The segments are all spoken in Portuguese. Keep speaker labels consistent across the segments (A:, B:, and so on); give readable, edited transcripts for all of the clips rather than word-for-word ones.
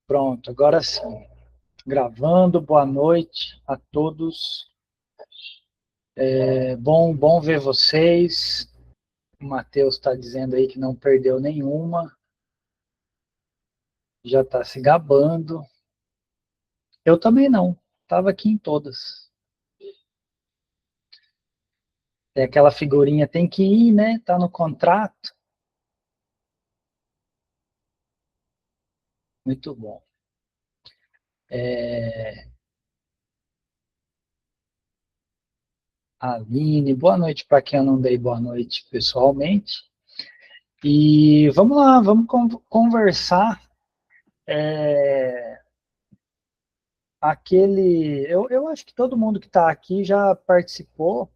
A: Pronto, agora sim. Gravando, boa noite a todos. Bom ver vocês. O Matheus está dizendo aí que não perdeu nenhuma, já está se gabando. Eu também não, estava aqui em todas. Tem aquela figurinha, tem que ir, né? Tá no contrato. Muito bom. Aline, boa noite para quem eu não dei boa noite pessoalmente. E vamos lá, vamos conversar. É, eu acho que todo mundo que está aqui já participou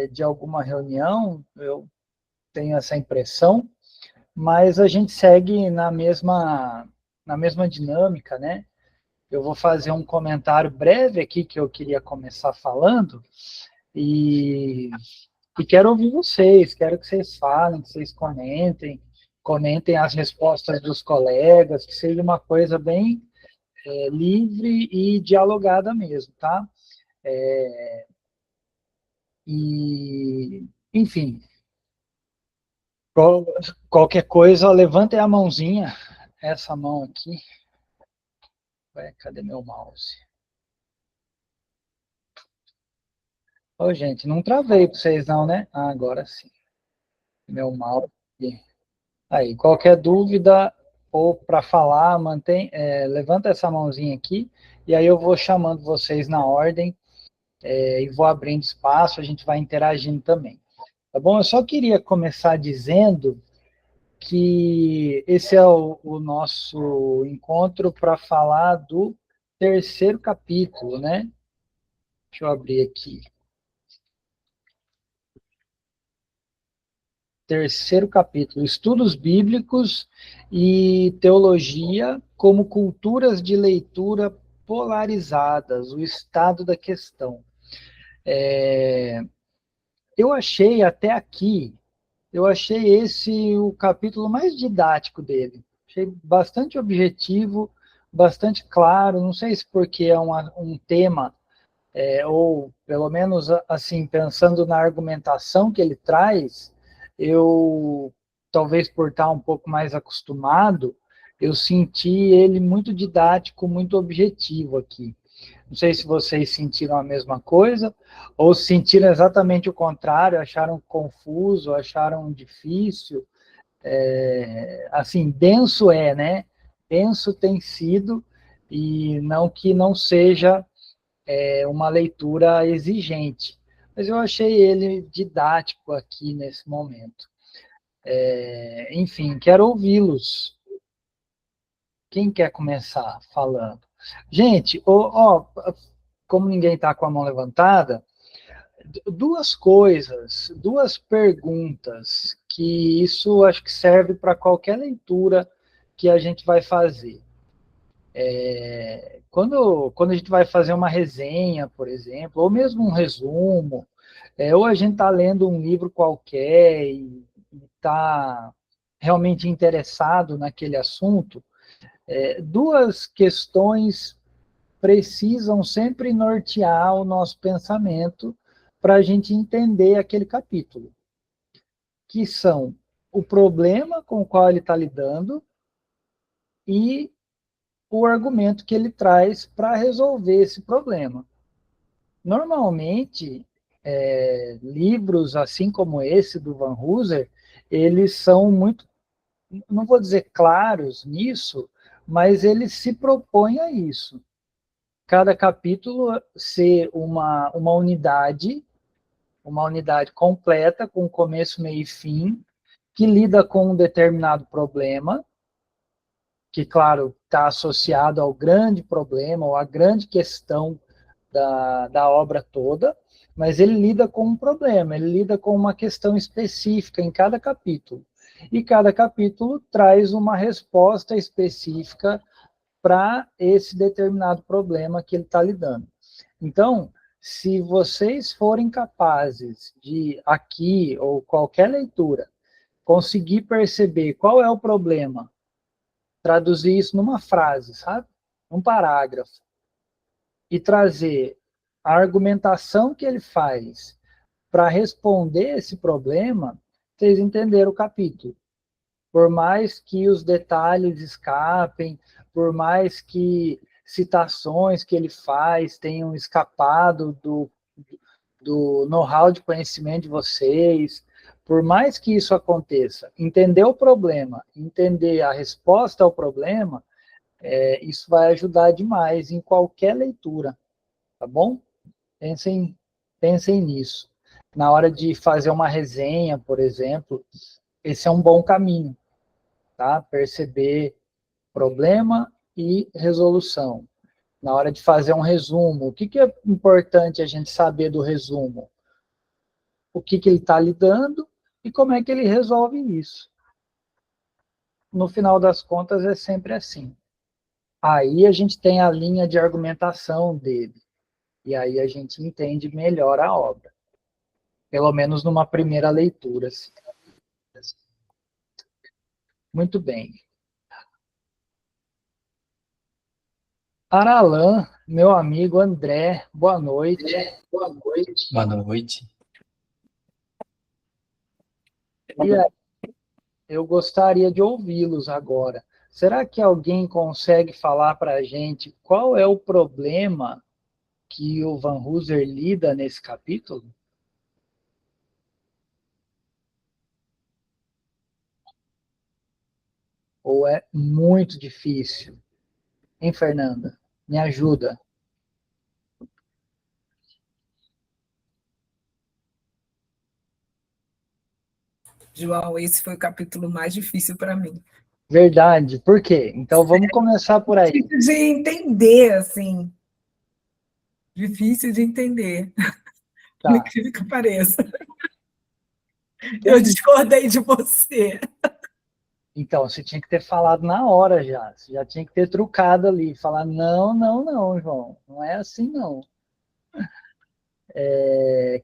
A: de alguma reunião, eu tenho essa impressão, mas a gente segue na mesma dinâmica, né? Eu vou fazer um comentário breve aqui que eu queria começar falando e, e quero ouvir vocês, quero que vocês falem, que vocês comentem as respostas dos colegas, que seja uma coisa bem livre e dialogada mesmo, tá? Enfim, qualquer coisa, levantem a mãozinha, essa mão aqui. Ué, cadê meu mouse? Ô, gente, não travei para vocês não, né? Ah, agora sim. Meu mouse. Aí, qualquer dúvida ou para falar, levanta essa mãozinha aqui e aí eu vou chamando vocês na ordem e vou abrindo espaço, a gente vai interagindo também. Tá bom? Eu só queria começar dizendo que esse é o nosso encontro para falar do terceiro capítulo, né? Deixa eu abrir aqui. Terceiro capítulo, Estudos Bíblicos e Teologia como culturas de leitura polarizadas, o estado da questão. Eu achei até aqui, eu achei esse o capítulo mais didático dele. Achei bastante objetivo, bastante claro. Não sei se porque é um tema, ou pelo menos assim, pensando na argumentação que ele traz, eu, talvez por estar um pouco mais acostumado, eu senti ele muito didático, muito objetivo aqui. Não sei se vocês sentiram a mesma coisa, ou sentiram exatamente o contrário, acharam confuso, acharam difícil. Assim, denso né? Denso tem sido, e não que não seja uma leitura exigente, mas eu achei ele didático aqui nesse momento. Enfim, quero ouvi-los. Quem quer começar falando? Gente, como ninguém está com a mão levantada, duas coisas, duas perguntas, que isso acho que serve para qualquer leitura que a gente vai fazer. Quando a gente vai fazer uma resenha, por exemplo, ou mesmo um resumo, ou a gente está lendo um livro qualquer e está realmente interessado naquele assunto, duas questões precisam sempre nortear o nosso pensamento para a gente entender aquele capítulo, que são o problema com o qual ele está lidando e o argumento que ele traz para resolver esse problema. Normalmente, livros assim como esse do Van Hooser, eles são muito, não vou dizer claros nisso, mas eles se propõem a isso. Cada capítulo ser uma unidade completa, com começo, meio e fim, que lida com um determinado problema, que, claro, está associado ao grande problema, ou à grande questão da obra toda, mas ele lida com um problema, ele lida com uma questão específica em cada capítulo. E cada capítulo traz uma resposta específica para esse determinado problema que ele está lidando. Então, se vocês forem capazes de, aqui, ou qualquer leitura, conseguir perceber qual é o problema traduzir isso numa frase, sabe? Um parágrafo. E trazer a argumentação que ele faz para responder esse problema, vocês entenderam o capítulo. Por mais que os detalhes escapem, por mais que citações que ele faz tenham escapado do know-how de conhecimento de vocês, por mais que isso aconteça, entender o problema, entender a resposta ao problema, isso vai ajudar demais em qualquer leitura, tá bom? Pensem nisso. Na hora de fazer uma resenha, por exemplo, esse é um bom caminho, tá? Perceber problema e resolução. Na hora de fazer um resumo, o que é importante a gente saber do resumo? O que ele está lidando e como é que ele resolve isso. No final das contas, é sempre assim. Aí a gente tem a linha de argumentação dele. E aí a gente entende melhor a obra. Pelo menos numa primeira leitura. Assim. Muito bem. Aralan, meu amigo André, boa noite.
B: Boa noite. Boa noite.
A: E aí, eu gostaria de ouvi-los agora. Será que alguém consegue falar para a gente qual é o problema que o Van Hooser lida nesse capítulo? Ou é muito difícil? Hein, Fernanda? Me ajuda.
C: João, esse foi o capítulo mais difícil para mim.
A: Verdade. Por quê? Então vamos começar por aí.
C: Difícil de entender, assim. Difícil de entender.
A: Tá.
C: Por incrível que pareça. Eu discordei de você.
A: Então, você tinha que ter falado na hora já. Você já tinha que ter trucado ali. Falar, não, João. Não é assim, não.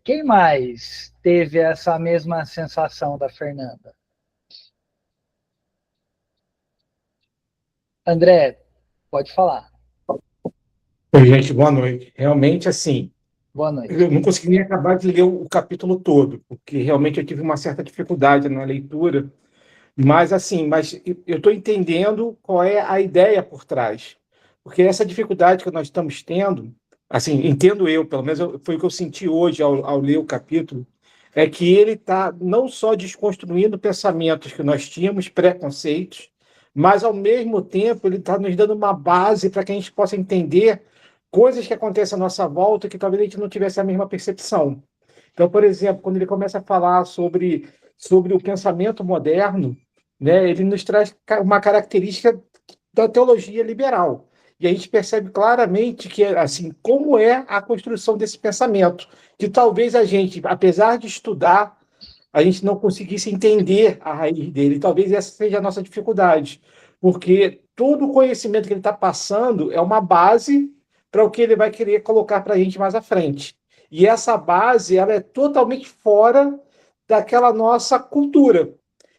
A: Quem mais teve essa mesma sensação da Fernanda? André, pode falar.
B: Oi, gente, boa noite. Realmente, assim,
A: Boa noite.
B: eu não consegui nem acabar de ler o capítulo todo, porque realmente eu tive uma certa dificuldade na leitura, mas assim, eu estou entendendo qual é a ideia por trás, porque essa dificuldade que nós estamos tendo, assim, entendo eu, pelo menos foi o que eu senti hoje ao ler o capítulo, é que ele está não só desconstruindo pensamentos que nós tínhamos, preconceitos, mas ao mesmo tempo ele está nos dando uma base para que a gente possa entender coisas que acontecem à nossa volta que talvez a gente não tivesse a mesma percepção. Então, por exemplo, quando ele começa a falar sobre o pensamento moderno, né, ele nos traz uma característica da teologia liberal. E a gente percebe claramente que, assim, como é a construção desse pensamento, que talvez a gente, apesar de estudar, a gente não conseguisse entender a raiz dele. Talvez essa seja a nossa dificuldade, porque todo o conhecimento que ele está passando é uma base para o que ele vai querer colocar para a gente mais à frente. E essa base ela é totalmente fora daquela nossa cultura.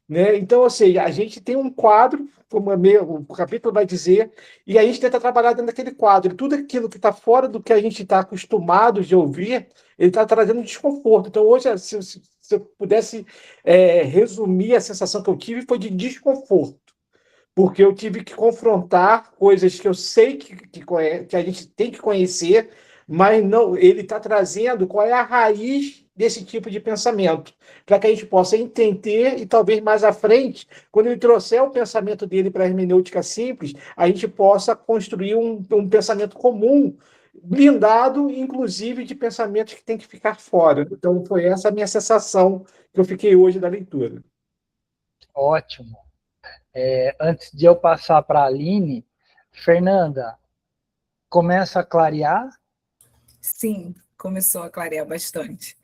B: Né? Então, ou seja, a gente tem um quadro, como o capítulo vai dizer, e a gente tenta trabalhar dentro daquele quadro. E tudo aquilo que está fora do que a gente está acostumado de ouvir, ele está trazendo desconforto. Então, hoje, se eu pudesse resumir a sensação que eu tive, foi de desconforto. Porque eu tive que confrontar coisas que eu sei que a gente tem que conhecer, mas não, ele está trazendo qual é a raiz desse tipo de pensamento, para que a gente possa entender e talvez mais à frente, quando ele trouxer o pensamento dele para a hermenêutica simples, a gente possa construir um pensamento comum, blindado, inclusive, de pensamentos que tem que ficar fora. Então, foi essa a minha sensação que eu fiquei hoje da leitura.
A: Ótimo. Antes de eu passar para a Aline, Fernanda, começa a clarear?
C: Sim, começou a clarear bastante.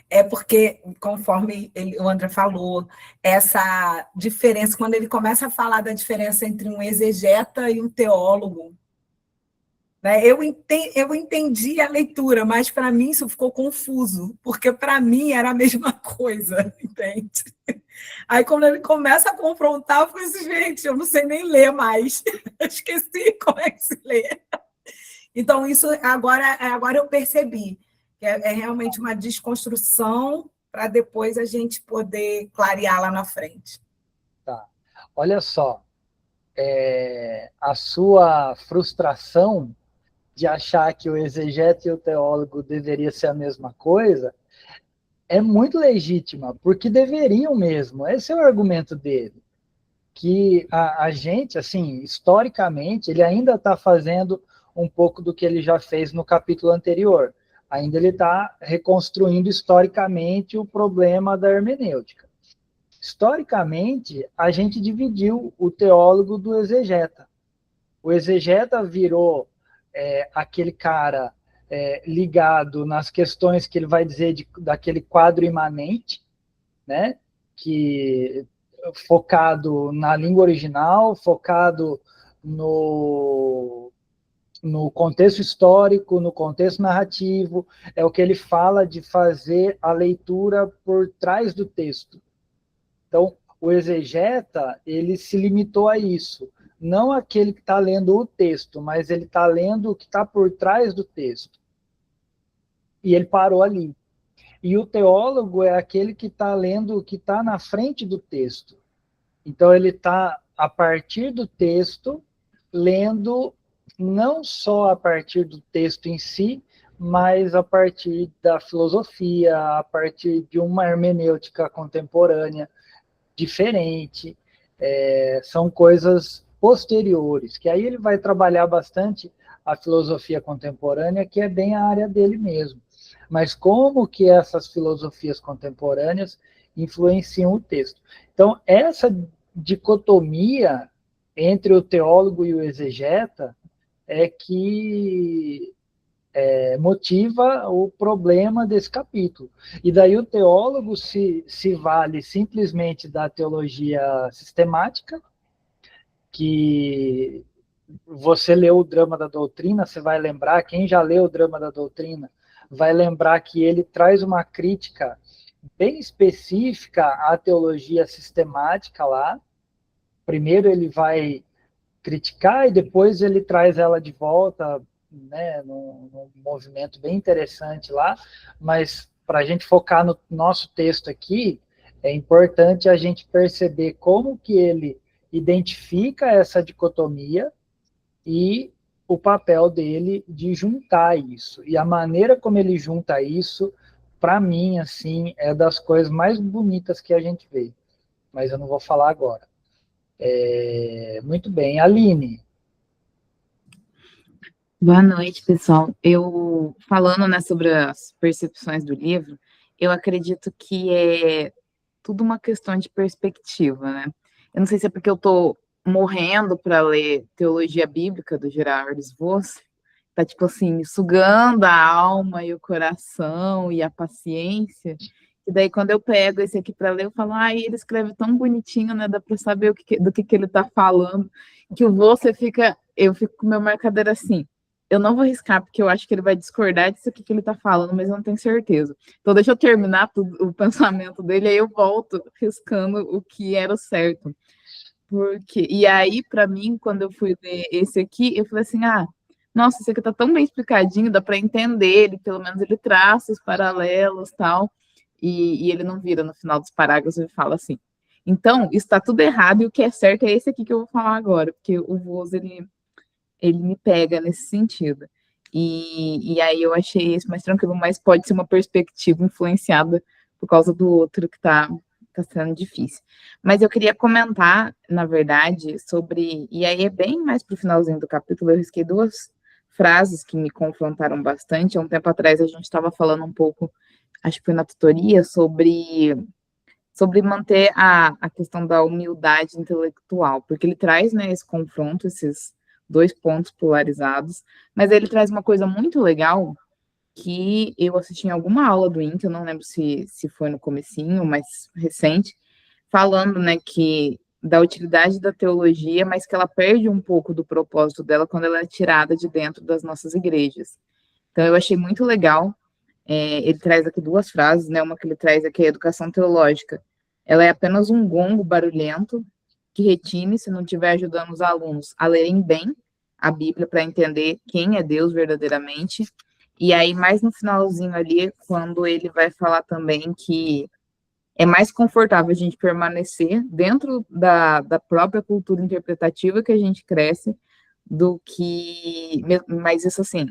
C: É porque, conforme o André falou, essa diferença, quando ele começa a falar da diferença entre um exegeta e um teólogo, né? Eu entendi a leitura, mas para mim isso ficou confuso, porque para mim era a mesma coisa, entende? Aí quando ele começa a confrontar, eu falei assim, gente, eu não sei nem ler mais, eu esqueci como é que se lê. Então, isso agora eu percebi, que é realmente uma desconstrução para depois a gente poder clarear lá na frente.
A: Tá. Olha só, a sua frustração de achar que o exegeta e o teólogo deveriam ser a mesma coisa é muito legítima, porque deveriam mesmo. Esse é o argumento dele. Que a gente, assim, historicamente, ele ainda está fazendo um pouco do que ele já fez no capítulo anterior. Ainda ele está reconstruindo historicamente o problema da hermenêutica. Historicamente, a gente dividiu o teólogo do exegeta. O exegeta virou aquele cara ligado nas questões que ele vai dizer daquele quadro imanente, né? Que focado na língua original, focado no contexto histórico, no contexto narrativo, é o que ele fala de fazer a leitura por trás do texto. Então, o exegeta, ele se limitou a isso. Não aquele que está lendo o texto, mas ele está lendo o que está por trás do texto. E ele parou ali. E o teólogo é aquele que está lendo o que está na frente do texto. Então, ele está, a partir do texto, lendo não só a partir do texto em si, mas a partir da filosofia, a partir de uma hermenêutica contemporânea diferente. São coisas posteriores, que aí ele vai trabalhar bastante a filosofia contemporânea, que é bem a área dele mesmo. Mas como que essas filosofias contemporâneas influenciam o texto? Então, essa dicotomia entre o teólogo e o exegeta é que motiva o problema desse capítulo. E daí o teólogo se vale simplesmente da teologia sistemática, que você leu o Drama da Doutrina, você vai lembrar, quem já leu o Drama da Doutrina, vai lembrar que ele traz uma crítica bem específica à teologia sistemática lá. Primeiro ele vai criticar e depois ele traz ela de volta, né, num movimento bem interessante lá, mas para a gente focar no nosso texto aqui, é importante a gente perceber como que ele identifica essa dicotomia e o papel dele de juntar isso. E a maneira como ele junta isso, para mim, assim, é das coisas mais bonitas que a gente vê. Mas eu não vou falar agora. Muito bem. Aline.
D: Boa noite, pessoal. Eu, falando, né, sobre as percepções do livro, eu acredito que é tudo uma questão de perspectiva, né? Eu não sei se é porque eu estou morrendo para ler Teologia Bíblica do Gerard Voss, tá, tipo assim, me sugando a alma e o coração e a paciência, e daí quando eu pego esse aqui para ler, eu falo, ele escreve tão bonitinho, né, dá para saber do que ele tá falando, que o Voss, eu fico com o meu marcador assim, eu não vou riscar, porque eu acho que ele vai discordar disso aqui que ele tá falando, mas eu não tenho certeza. Então, deixa eu terminar o pensamento dele, aí eu volto riscando o que era o certo. E aí, para mim, quando eu fui ler esse aqui, eu falei assim, nossa, esse aqui tá tão bem explicadinho, dá para entender, pelo menos ele traça os paralelos e tal, e ele não vira no final dos parágrafos e fala assim, então, está tudo errado, e o que é certo é esse aqui que eu vou falar agora, porque o Voss, ele me pega nesse sentido. E aí eu achei esse mais tranquilo, mas pode ser uma perspectiva influenciada por causa do outro que tá sendo difícil. Mas eu queria comentar, na verdade, sobre... E aí é bem mais para o finalzinho do capítulo, eu risquei 2 frases que me confrontaram bastante. Há um tempo atrás a gente estava falando um pouco, acho que foi na tutoria, sobre manter a questão da humildade intelectual, porque ele traz, né, esse confronto, esses 2 pontos polarizados, mas ele traz uma coisa muito legal que eu assisti em alguma aula do INC, eu não lembro se foi no comecinho, mas recente, falando, né, que da utilidade da teologia, mas que ela perde um pouco do propósito dela quando ela é tirada de dentro das nossas igrejas. Então, eu achei muito legal. Ele traz aqui 2 frases, né? Uma que ele traz aqui, a educação teológica. Ela é apenas um gongo barulhento que retine se não estiver ajudando os alunos a lerem bem a Bíblia para entender quem é Deus verdadeiramente. E aí, mais no finalzinho ali, quando ele vai falar também que é mais confortável a gente permanecer dentro da própria cultura interpretativa que a gente cresce do que... Mas isso, assim,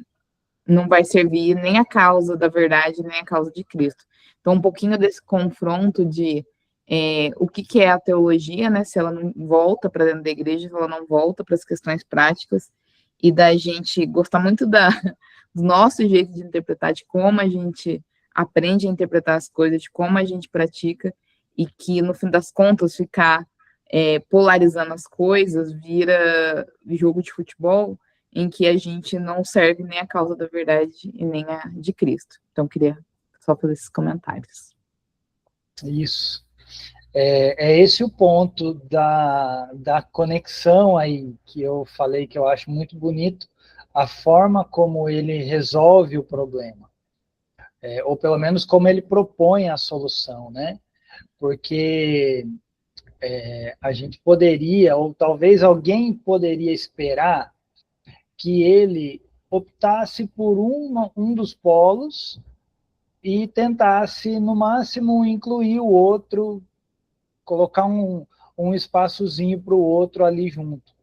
D: não vai servir nem a causa da verdade, nem a causa de Cristo. Então, um pouquinho desse confronto de o que é a teologia, né? Se ela não volta para dentro da igreja, se ela não volta para as questões práticas, e da gente gostar muito do nosso jeito de interpretar, de como a gente aprende a interpretar as coisas, de como a gente pratica, e que, no fim das contas, ficar polarizando as coisas vira jogo de futebol, em que a gente não serve nem a causa da verdade e nem a de Cristo. Então, queria só fazer esses comentários.
A: Isso. É esse o ponto da conexão aí, que eu falei que eu acho muito bonito, a forma como ele resolve o problema. Ou pelo menos como ele propõe a solução, né? Porque a gente poderia, ou talvez alguém poderia esperar que ele optasse por um dos polos e tentasse, no máximo, incluir o outro, colocar um espaçozinho para o outro ali junto,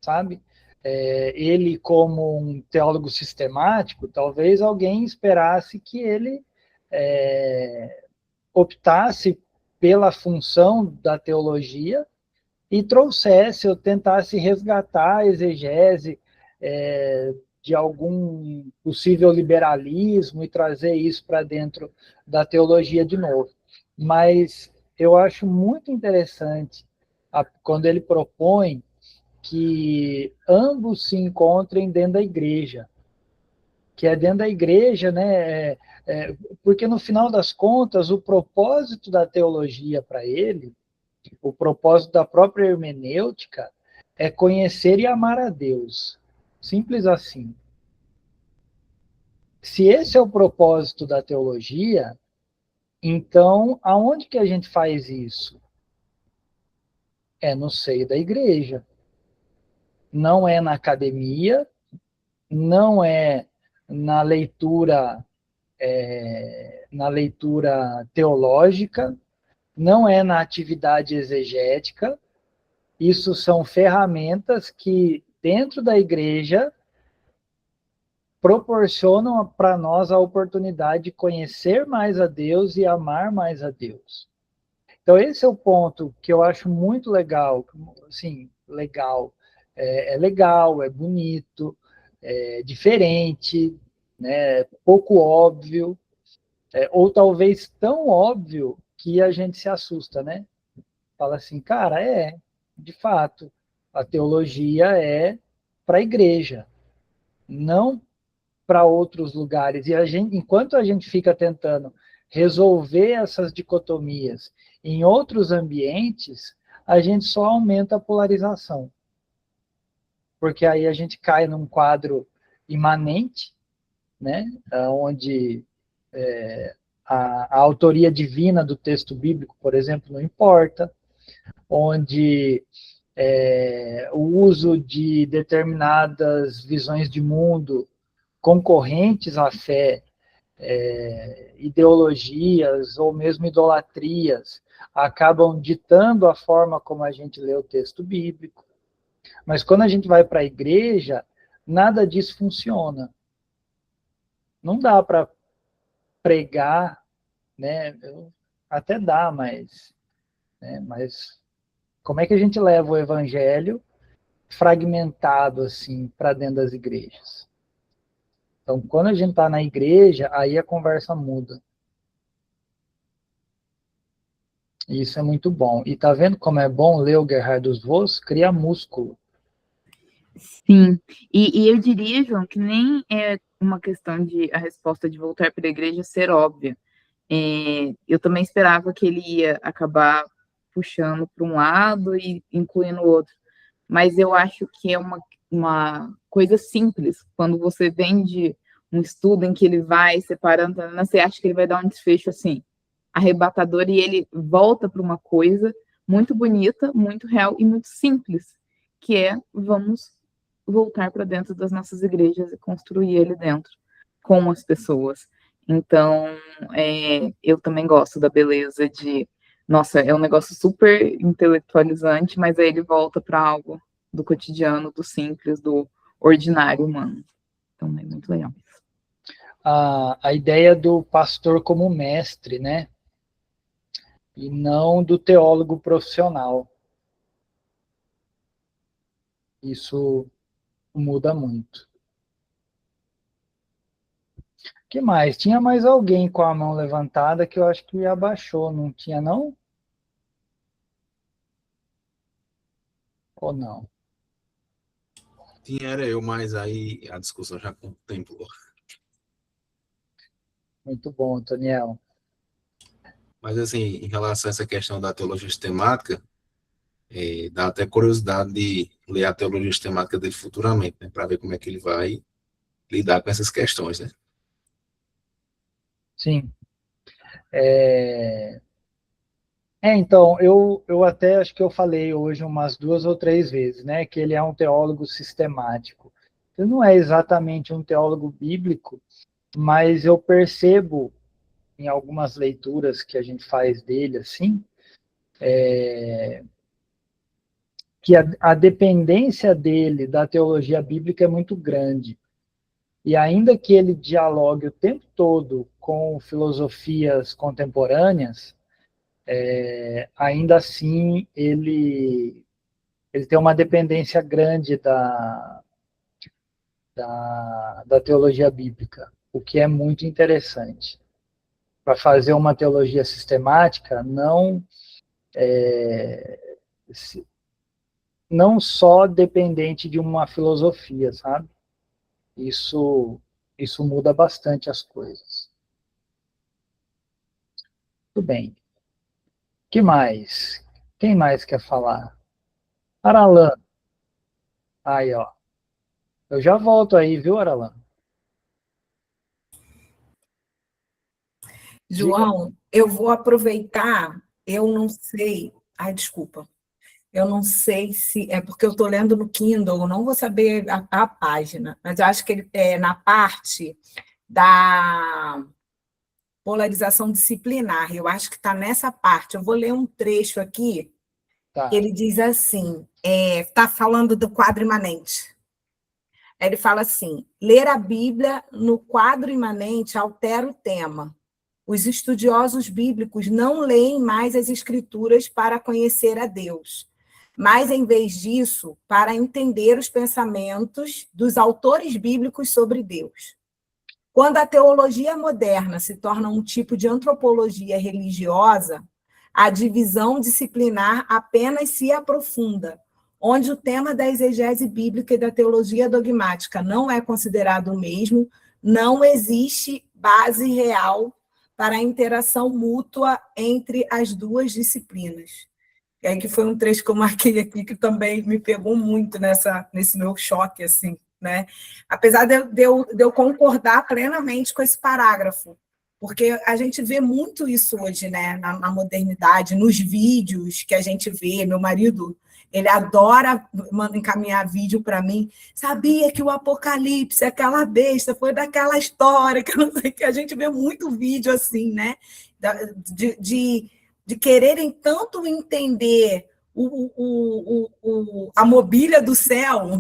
A: sabe? Ele, como um teólogo sistemático, talvez alguém esperasse que ele optasse pela função da teologia e trouxesse ou tentasse resgatar a exegese de algum possível liberalismo e trazer isso para dentro da teologia de novo. Mas eu acho muito interessante quando ele propõe que ambos se encontrem dentro da igreja, que é dentro da igreja, né? Porque no final das contas, o propósito da teologia para ele, o propósito da própria hermenêutica, é conhecer e amar a Deus. Simples assim. Se esse é o propósito da teologia, então aonde que a gente faz isso? É no seio da igreja. Não é na academia, não é na leitura teológica, não é na atividade exegética. Isso são ferramentas que, dentro da igreja, proporcionam para nós a oportunidade de conhecer mais a Deus e amar mais a Deus. Então, esse é o ponto que eu acho muito legal. Assim, legal. Legal, é bonito, é diferente, né, pouco óbvio, ou talvez tão óbvio que a gente se assusta, né? Fala assim, cara, de fato, a teologia é para a igreja, não para outros lugares. E enquanto a gente fica tentando resolver essas dicotomias em outros ambientes, a gente só aumenta a polarização. Porque aí a gente cai num quadro imanente, né, onde a autoria divina do texto bíblico, por exemplo, não importa, onde o uso de determinadas visões de mundo concorrentes à fé, ideologias ou mesmo idolatrias, acabam ditando a forma como a gente lê o texto bíblico. Mas quando a gente vai para a igreja, nada disso funciona. Não dá para pregar, né? Até dá, mas como é que a gente leva o evangelho fragmentado assim para dentro das igrejas? Então, quando a gente está na igreja, aí a conversa muda. E isso é muito bom. E tá vendo como é bom ler o Guerra dos Voos? Cria músculo.
D: Sim, e eu diria, João, que nem é uma questão de a resposta de voltar para a igreja ser óbvia. Eu também esperava que ele ia acabar puxando para um lado e incluindo o outro. Mas eu acho que é uma coisa simples. Quando você vem de um estudo em que ele vai separando, você acha que ele vai dar um desfecho assim, arrebatador, e ele volta para uma coisa muito bonita, muito real e muito simples, que é vamos voltar para dentro das nossas igrejas e construir ele dentro, com as pessoas. Então, eu também gosto da beleza de, nossa, é um negócio super intelectualizante, mas aí ele volta para algo do cotidiano, do simples, do ordinário humano. Então, é muito legal.
A: A ideia do pastor como mestre, né? E não do teólogo profissional. Isso muda muito. O que mais? Tinha mais alguém com a mão levantada que eu acho que abaixou, não tinha não? Ou não?
E: Tinha, era eu, mas aí a discussão já contemplou.
A: Muito bom, Daniel.
E: Mas, assim, em relação a essa questão da teologia sistemática, dá até curiosidade de ler a teologia sistemática dele futuramente, né, para ver como é que ele vai lidar com essas questões, né?
A: Sim. Então, eu até acho que eu falei hoje umas 2 ou 3 vezes, né, que ele é um teólogo sistemático. Ele não é exatamente um teólogo bíblico, mas eu percebo em algumas leituras que a gente faz dele, assim, que a dependência dele da teologia bíblica é muito grande. E ainda que ele dialogue o tempo todo com filosofias contemporâneas, ainda assim ele tem uma dependência grande da teologia bíblica, o que é muito interessante. Para fazer uma teologia sistemática, não só dependente de uma filosofia, sabe? Isso muda bastante as coisas. Tudo bem. Que mais? Quem mais quer falar? Aralan. Aí, ó. Eu já volto aí, viu, Aralan?
C: João, eu vou aproveitar, eu não sei. Ai, desculpa. Eu não sei se é porque eu estou lendo no Kindle, eu não vou saber a página, mas eu acho que ele é na parte da polarização disciplinar. Eu acho que está nessa parte. Eu vou ler um trecho aqui.
A: Tá.
C: Ele diz assim: está falando do quadro imanente. Ele fala assim: ler a Bíblia no quadro imanente altera o tema. Os estudiosos bíblicos não leem mais as Escrituras para conhecer a Deus, mas, em vez disso, para entender os pensamentos dos autores bíblicos sobre Deus. Quando a teologia moderna se torna um tipo de antropologia religiosa, a divisão disciplinar apenas se aprofunda, onde o tema da exegese bíblica e da teologia dogmática não é considerado o mesmo, não existe base real para a interação mútua entre as duas disciplinas. E aí que foi um trecho que eu marquei aqui que também me pegou muito nesse meu choque, assim, né? Apesar de eu concordar plenamente com esse parágrafo, porque a gente vê muito isso hoje, né, na modernidade, nos vídeos que a gente vê. Meu marido, ele adora encaminhar vídeo para mim. Sabia que o Apocalipse, aquela besta, foi daquela história, que não sei, que a gente vê muito vídeo assim, né? De quererem tanto entender a mobília do céu,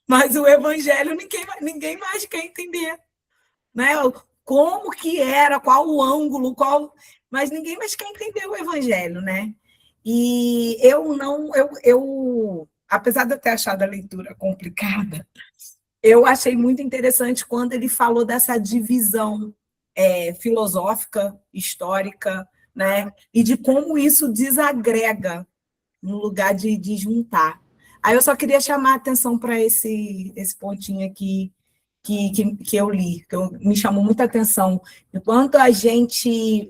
C: mas o evangelho ninguém mais quer entender, né? Como que era, qual o ângulo, mas ninguém mais quer entender o evangelho, né? E apesar de eu ter achado a leitura complicada, eu achei muito interessante quando ele falou dessa divisão filosófica, histórica, né? E de como isso desagrega no lugar de juntar. Aí eu só queria chamar a atenção para esse pontinho aqui que eu li, que me chamou muita atenção. Enquanto a gente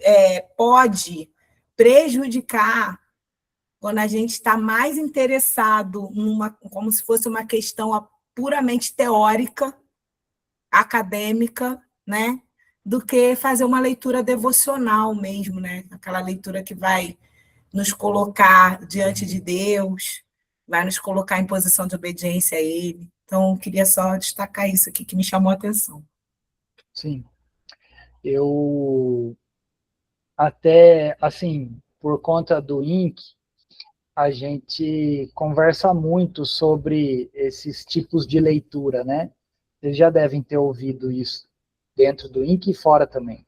C: pode prejudicar quando a gente está mais interessado como se fosse uma questão puramente teórica, acadêmica, né? Do que fazer uma leitura devocional mesmo, né? Aquela leitura que vai nos colocar diante de Deus, vai nos colocar em posição de obediência a Ele. Então, queria só destacar isso aqui, que me chamou a atenção.
A: Sim. Eu até, assim, por conta do INC, a gente conversa muito sobre esses tipos de leitura, né? Vocês já devem ter ouvido isso dentro do INC e fora também.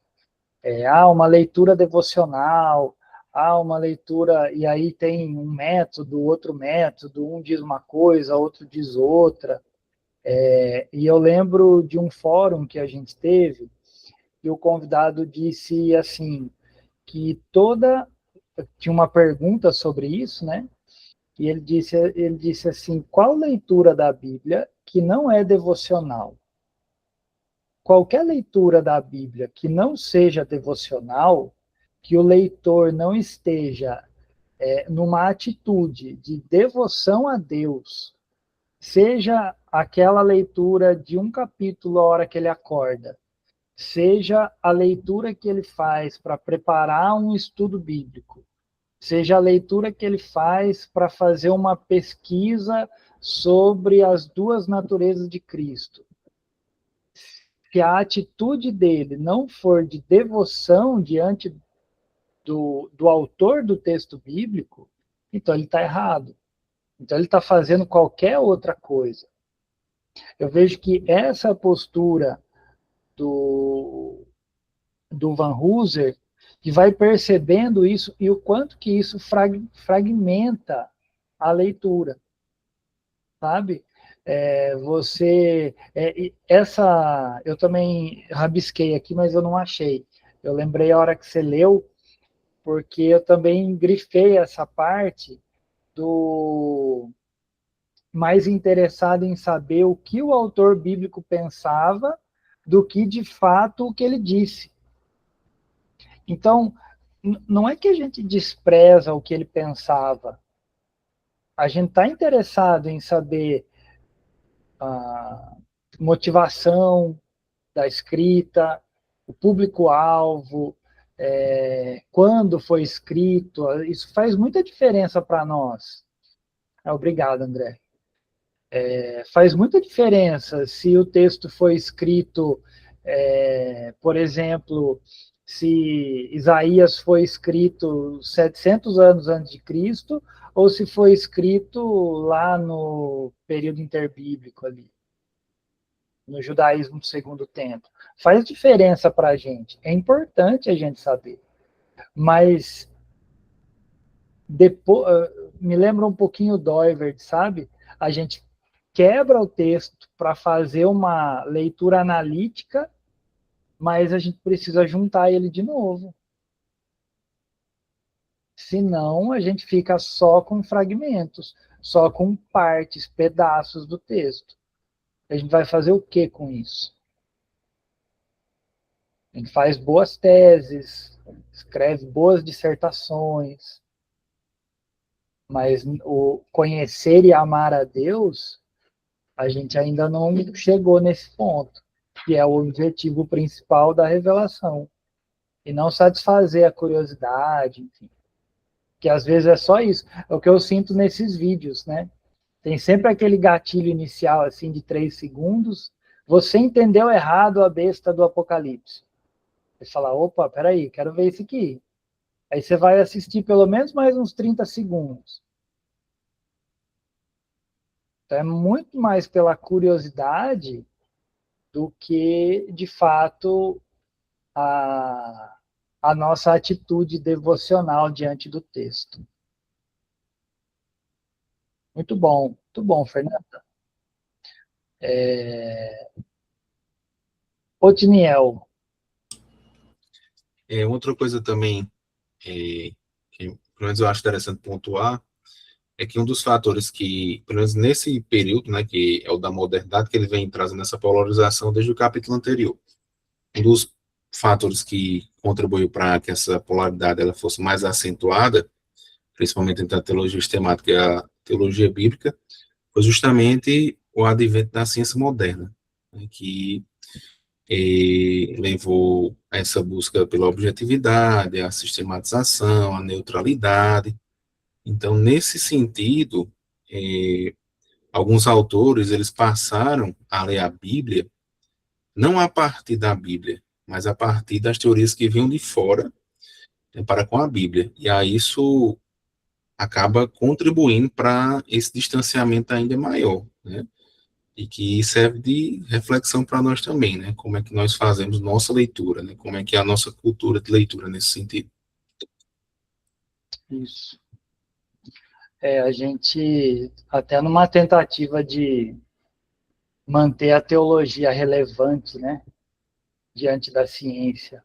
A: Uma leitura devocional, uma leitura, e aí tem um método, outro método, um diz uma coisa, outro diz outra. E eu lembro de um fórum que a gente teve, e o convidado disse assim, que tinha uma pergunta sobre isso, né? E ele disse assim, qual leitura da Bíblia que não é devocional? Qualquer leitura da Bíblia que não seja devocional, que o leitor não esteja numa atitude de devoção a Deus, seja aquela leitura de um capítulo a hora que ele acorda, seja a leitura que ele faz para preparar um estudo bíblico, seja a leitura que ele faz para fazer uma pesquisa sobre as duas naturezas de Cristo. Se a atitude dele não for de devoção diante do autor do texto bíblico, então ele está errado. Então ele está fazendo qualquer outra coisa. Eu vejo que essa postura do Van Hooser, que vai percebendo isso e o quanto que isso fragmenta a leitura, sabe? Eu também rabisquei aqui, mas eu não achei. Eu lembrei a hora que você leu, porque eu também grifei essa parte do mais interessado em saber o que o autor bíblico pensava do que, de fato, o que ele disse. Então, não é que a gente despreza o que ele pensava. A gente está interessado em saber a motivação da escrita, o público-alvo, quando foi escrito. Isso faz muita diferença para nós. Obrigado, André. Faz muita diferença se o texto foi escrito, por exemplo, se Isaías foi escrito 700 anos antes de Cristo, ou se foi escrito lá no período interbíblico ali, no judaísmo do Segundo Templo. Faz diferença para a gente. É importante a gente saber. Mas depois, me lembra um pouquinho o Doivert, sabe? A gente quebra o texto para fazer uma leitura analítica, mas a gente precisa juntar ele de novo. Senão, a gente fica só com fragmentos, só com partes, pedaços do texto. A gente vai fazer o que com isso? A gente faz boas teses, escreve boas dissertações, mas o conhecer e amar a Deus, a gente ainda não chegou nesse ponto, que é o objetivo principal da revelação. E não satisfazer a curiosidade, enfim. Que às vezes é só isso. É o que eu sinto nesses vídeos, né? Tem sempre aquele gatilho inicial, assim, de 3 segundos. Você entendeu errado a besta do Apocalipse. Você fala, opa, peraí, quero ver isso aqui. Aí você vai assistir pelo menos mais uns 30 segundos. Então é muito mais pela curiosidade do que, de fato, a nossa atitude devocional diante do texto. Muito bom, Fernanda. Otiniel.
E: Outra coisa também, que pelo menos eu acho interessante pontuar, é que um dos fatores que, pelo menos nesse período, né, que é o da modernidade, que ele vem trazendo essa polarização desde o capítulo anterior, um dos fatores que contribuiu para que essa polaridade ela fosse mais acentuada, principalmente entre a teologia sistemática e a teologia bíblica, foi justamente o advento da ciência moderna, né, que levou a essa busca pela objetividade, a sistematização, a neutralidade. Então, nesse sentido, alguns autores, eles passaram a ler a Bíblia, não a partir da Bíblia, mas a partir das teorias que vinham de fora, né, para com a Bíblia. E aí isso acaba contribuindo para esse distanciamento ainda maior, né? E que serve de reflexão para nós também, né? Como é que nós fazemos nossa leitura, né? Como é que é a nossa cultura de leitura nesse sentido.
A: Isso. A gente, até numa tentativa de manter a teologia relevante, né, diante da ciência.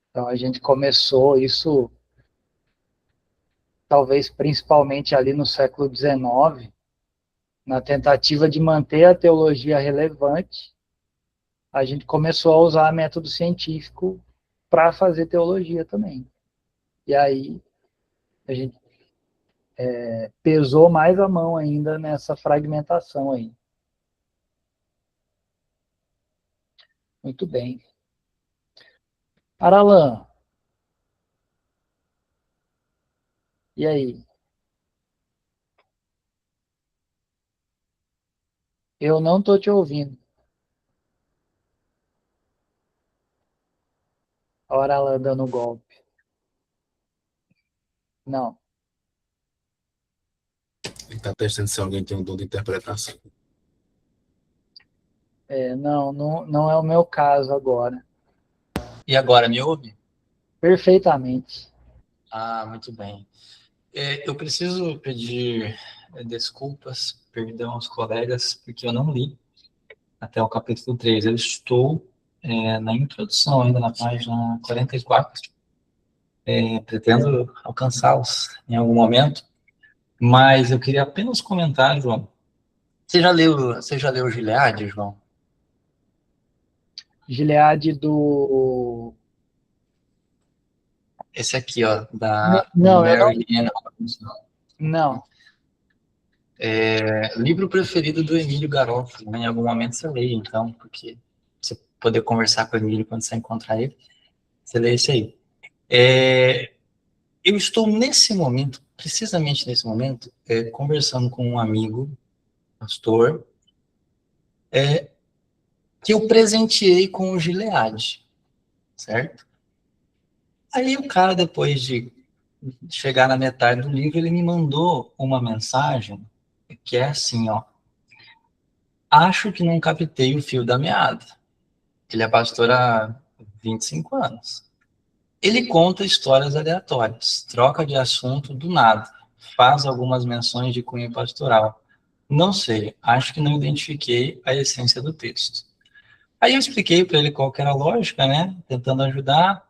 A: Então, a gente começou isso, talvez principalmente ali no século XIX, na tentativa de manter a teologia relevante, a gente começou a usar método científico para fazer teologia também. E aí, a gente pesou mais a mão ainda nessa fragmentação aí. Muito bem. Aralan, e aí? Eu não estou te ouvindo. A Aralan dando golpe. Não.
E: Ele está testando se alguém tem um dom de interpretação.
A: Não é o meu caso agora.
F: E agora, me ouve?
A: Perfeitamente.
F: Muito bem. Eu preciso pedir desculpas, perdão aos colegas, porque eu não li até o capítulo 3. Eu estou na introdução, ainda na página 44. Pretendo alcançá-los em algum momento, mas eu queria apenas comentar, João. Você já leu Gileade, João?
A: Gileade do...
F: Esse aqui, ó, da
A: Não,
F: Mary Ann Robinson.
A: Não.
F: Livro preferido do Emílio Garofalo, né? Em algum momento você lê, então, porque você poder conversar com o Emílio quando você encontrar ele, você lê esse aí. Eu estou nesse momento, precisamente nesse momento, conversando com um amigo, pastor, que eu presenteei com o Gileade, certo? Aí o cara, depois de chegar na metade do livro, ele me mandou uma mensagem que é assim, ó. Acho que não captei o fio da meada. Ele é pastor há 25 anos. Ele conta histórias aleatórias, troca de assunto do nada, faz algumas menções de cunho pastoral. Não sei, acho que não identifiquei a essência do texto. Aí eu expliquei para ele qual que era a lógica, né? Tentando ajudar.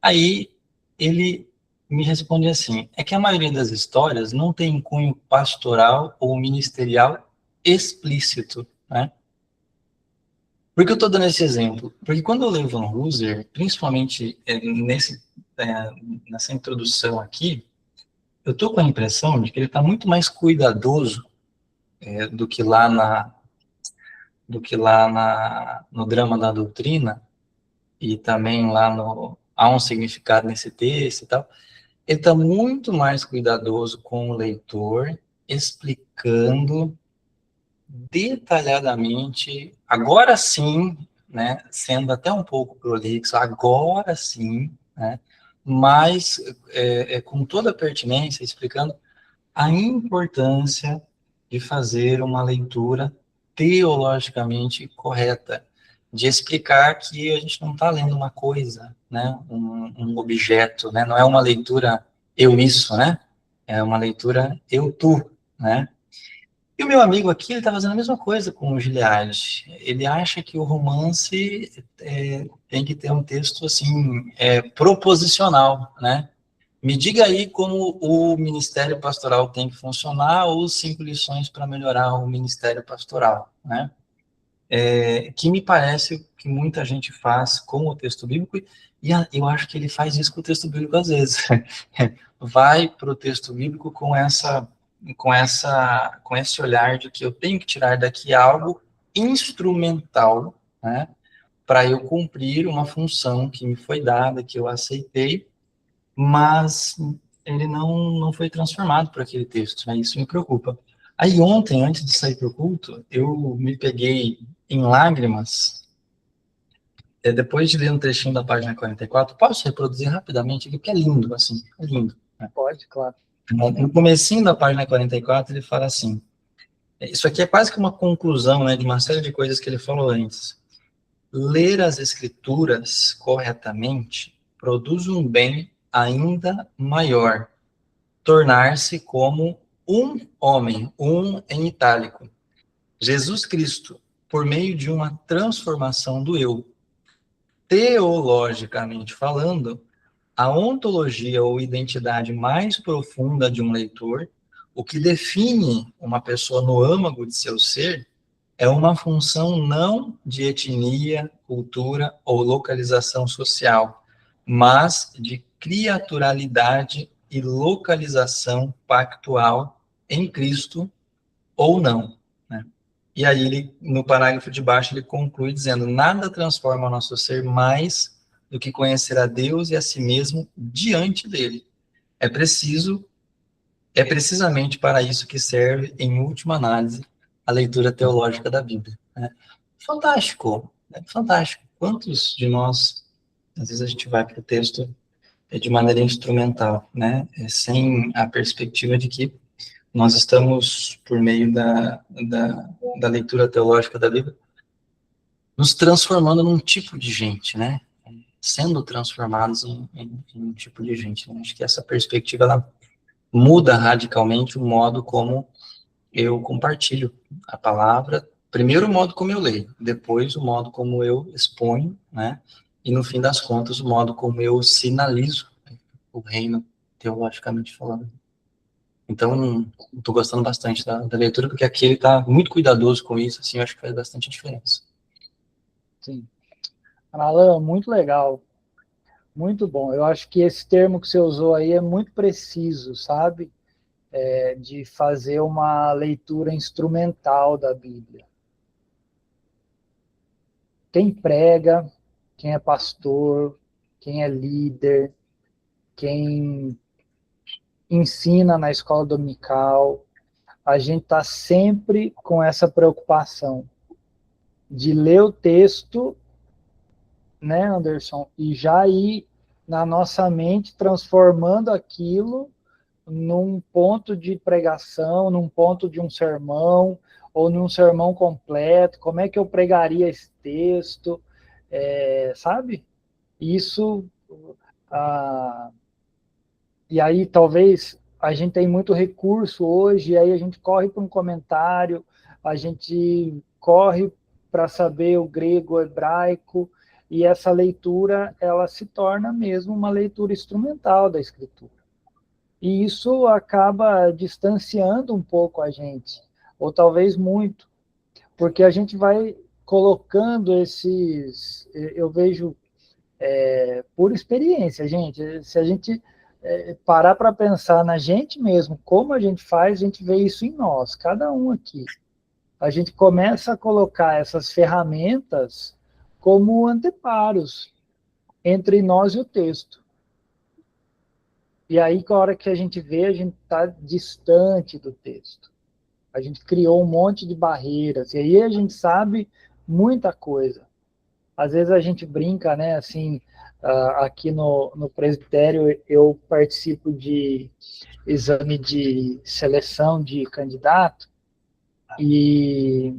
F: Aí ele me responde assim, é que a maioria das histórias não tem cunho pastoral ou ministerial explícito, né? Por que eu estou dando esse exemplo? Porque quando eu leio Van Hooser, principalmente nessa introdução aqui, eu estou com a impressão de que ele está muito mais cuidadoso do que lá no Drama da Doutrina, e também lá Há um Significado nesse Texto e tal. Ele está muito mais cuidadoso com o leitor, explicando detalhadamente, agora sim, né, sendo até um pouco prolixo, agora sim, né, mas com toda a pertinência, explicando a importância de fazer uma leitura teologicamente correta, de explicar que a gente não está lendo uma coisa, né, um objeto, né, não é uma leitura eu isso, né, é uma leitura eu tu, né. E o meu amigo aqui, ele está fazendo a mesma coisa com o Gilead. Ele acha que o romance tem que ter um texto, assim, proposicional, né? Me diga aí como o ministério pastoral tem que funcionar ou 5 lições para melhorar o ministério pastoral, né? que me parece que muita gente faz com o texto bíblico, e eu acho que ele faz isso com o texto bíblico às vezes. Vai para o texto bíblico com esse olhar de que eu tenho que tirar daqui algo instrumental, né, para eu cumprir uma função que me foi dada, que eu aceitei, mas ele não foi transformado por aquele texto, né? Isso me preocupa. Aí ontem, antes de sair para o culto, eu me peguei em lágrimas, depois de ler um trechinho da página 44, posso reproduzir rapidamente aqui, porque é lindo, assim, é lindo. Né?
A: Pode, claro.
F: No comecinho da página 44, ele fala assim, isso aqui é quase que uma conclusão, né, de uma série de coisas que ele falou antes. Ler as escrituras corretamente produz um bem ainda maior, tornar-se como um homem, um em itálico, Jesus Cristo, por meio de uma transformação do eu. Teologicamente falando, a ontologia ou identidade mais profunda de um leitor, o que define uma pessoa no âmago de seu ser, é uma função não de etnia, cultura ou localização social, mas de criaturalidade e localização pactual em Cristo ou não. Né? E aí, ele, no parágrafo de baixo, ele conclui dizendo: nada transforma o nosso ser mais do que conhecer a Deus e a si mesmo diante dele. É precisamente para isso que serve, em última análise, a leitura teológica da Bíblia. Né? Fantástico, né? Fantástico. Quantos de nós, às vezes a gente vai para o texto de maneira instrumental, né? Sem a perspectiva de que nós estamos, por meio da leitura teológica da Bíblia, nos transformando num tipo de gente, né? Sendo transformados em um tipo de gente. Né? Acho que essa perspectiva, ela muda radicalmente o modo como eu compartilho a palavra. Primeiro, o modo como eu leio, depois, o modo como eu exponho, né? E, no fim das contas, o modo como eu sinalizo o reino, teologicamente falando. Então, estou gostando bastante da leitura, porque aqui ele está muito cuidadoso com isso, assim, eu acho que faz bastante diferença.
A: Sim. Alan, muito legal. Muito bom. Eu acho que esse termo que você usou aí é muito preciso, sabe? De fazer uma leitura instrumental da Bíblia. Quem prega, quem é pastor, quem é líder, quem ensina na escola dominical, a gente está sempre com essa preocupação de ler o texto, né, Anderson, e já ir na nossa mente transformando aquilo num ponto de pregação, num ponto de um sermão, ou num sermão completo, como é que eu pregaria esse texto, sabe? Isso, e aí talvez a gente tem muito recurso hoje, e aí a gente corre para um comentário, a gente corre para saber o grego, o hebraico, e essa leitura, ela se torna mesmo uma leitura instrumental da Escritura. E isso acaba distanciando um pouco a gente, ou talvez muito, porque a gente vai colocando esses... Eu vejo por experiência, gente, se a gente parar para pensar na gente mesmo, como a gente faz, a gente vê isso em nós, cada um aqui. A gente começa a colocar essas ferramentas como anteparos entre nós e o texto. E aí, com a hora que a gente vê, a gente está distante do texto. A gente criou um monte de barreiras, e aí a gente sabe muita coisa. Às vezes a gente brinca, né, assim, aqui no presbitério eu participo de exame de seleção de candidato, e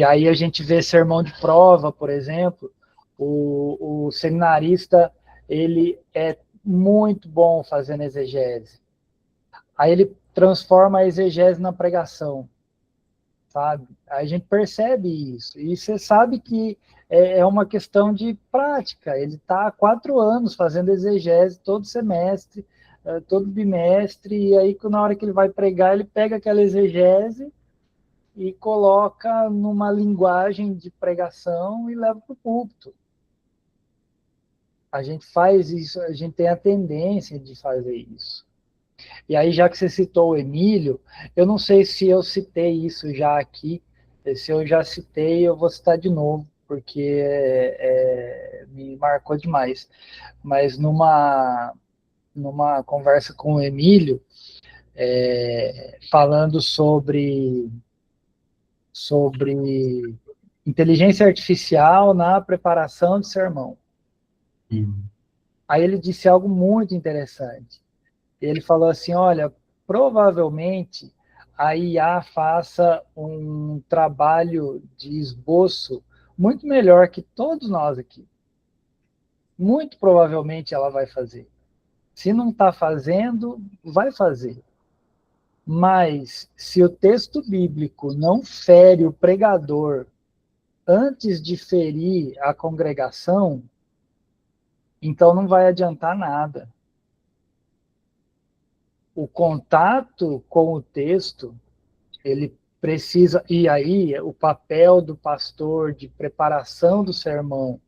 A: aí a gente vê sermão de prova, por exemplo, o seminarista, ele é muito bom fazendo exegese. Aí ele transforma a exegese na pregação, sabe? Aí a gente percebe isso. E você sabe que é uma questão de prática. Ele está há 4 anos fazendo exegese todo semestre, todo bimestre, e aí na hora que ele vai pregar, ele pega aquela exegese e coloca numa linguagem de pregação e leva para o púlpito. A gente faz isso, a gente tem a tendência de fazer isso. E aí, já que você citou o Emílio, eu não sei se eu citei isso já aqui, se eu já citei, eu vou citar de novo, porque me marcou demais. Mas numa conversa com o Emílio, falando sobre inteligência artificial na preparação de sermão. Aí ele disse algo muito interessante. Ele falou assim, olha, provavelmente a IA faça um trabalho de esboço muito melhor que todos nós aqui. Muito provavelmente ela vai fazer. Se não está fazendo, vai fazer. Mas se o texto bíblico não fere o pregador antes de ferir a congregação, então não vai adiantar nada. O contato com o texto, ele precisa, e aí o papel do pastor de preparação do sermão,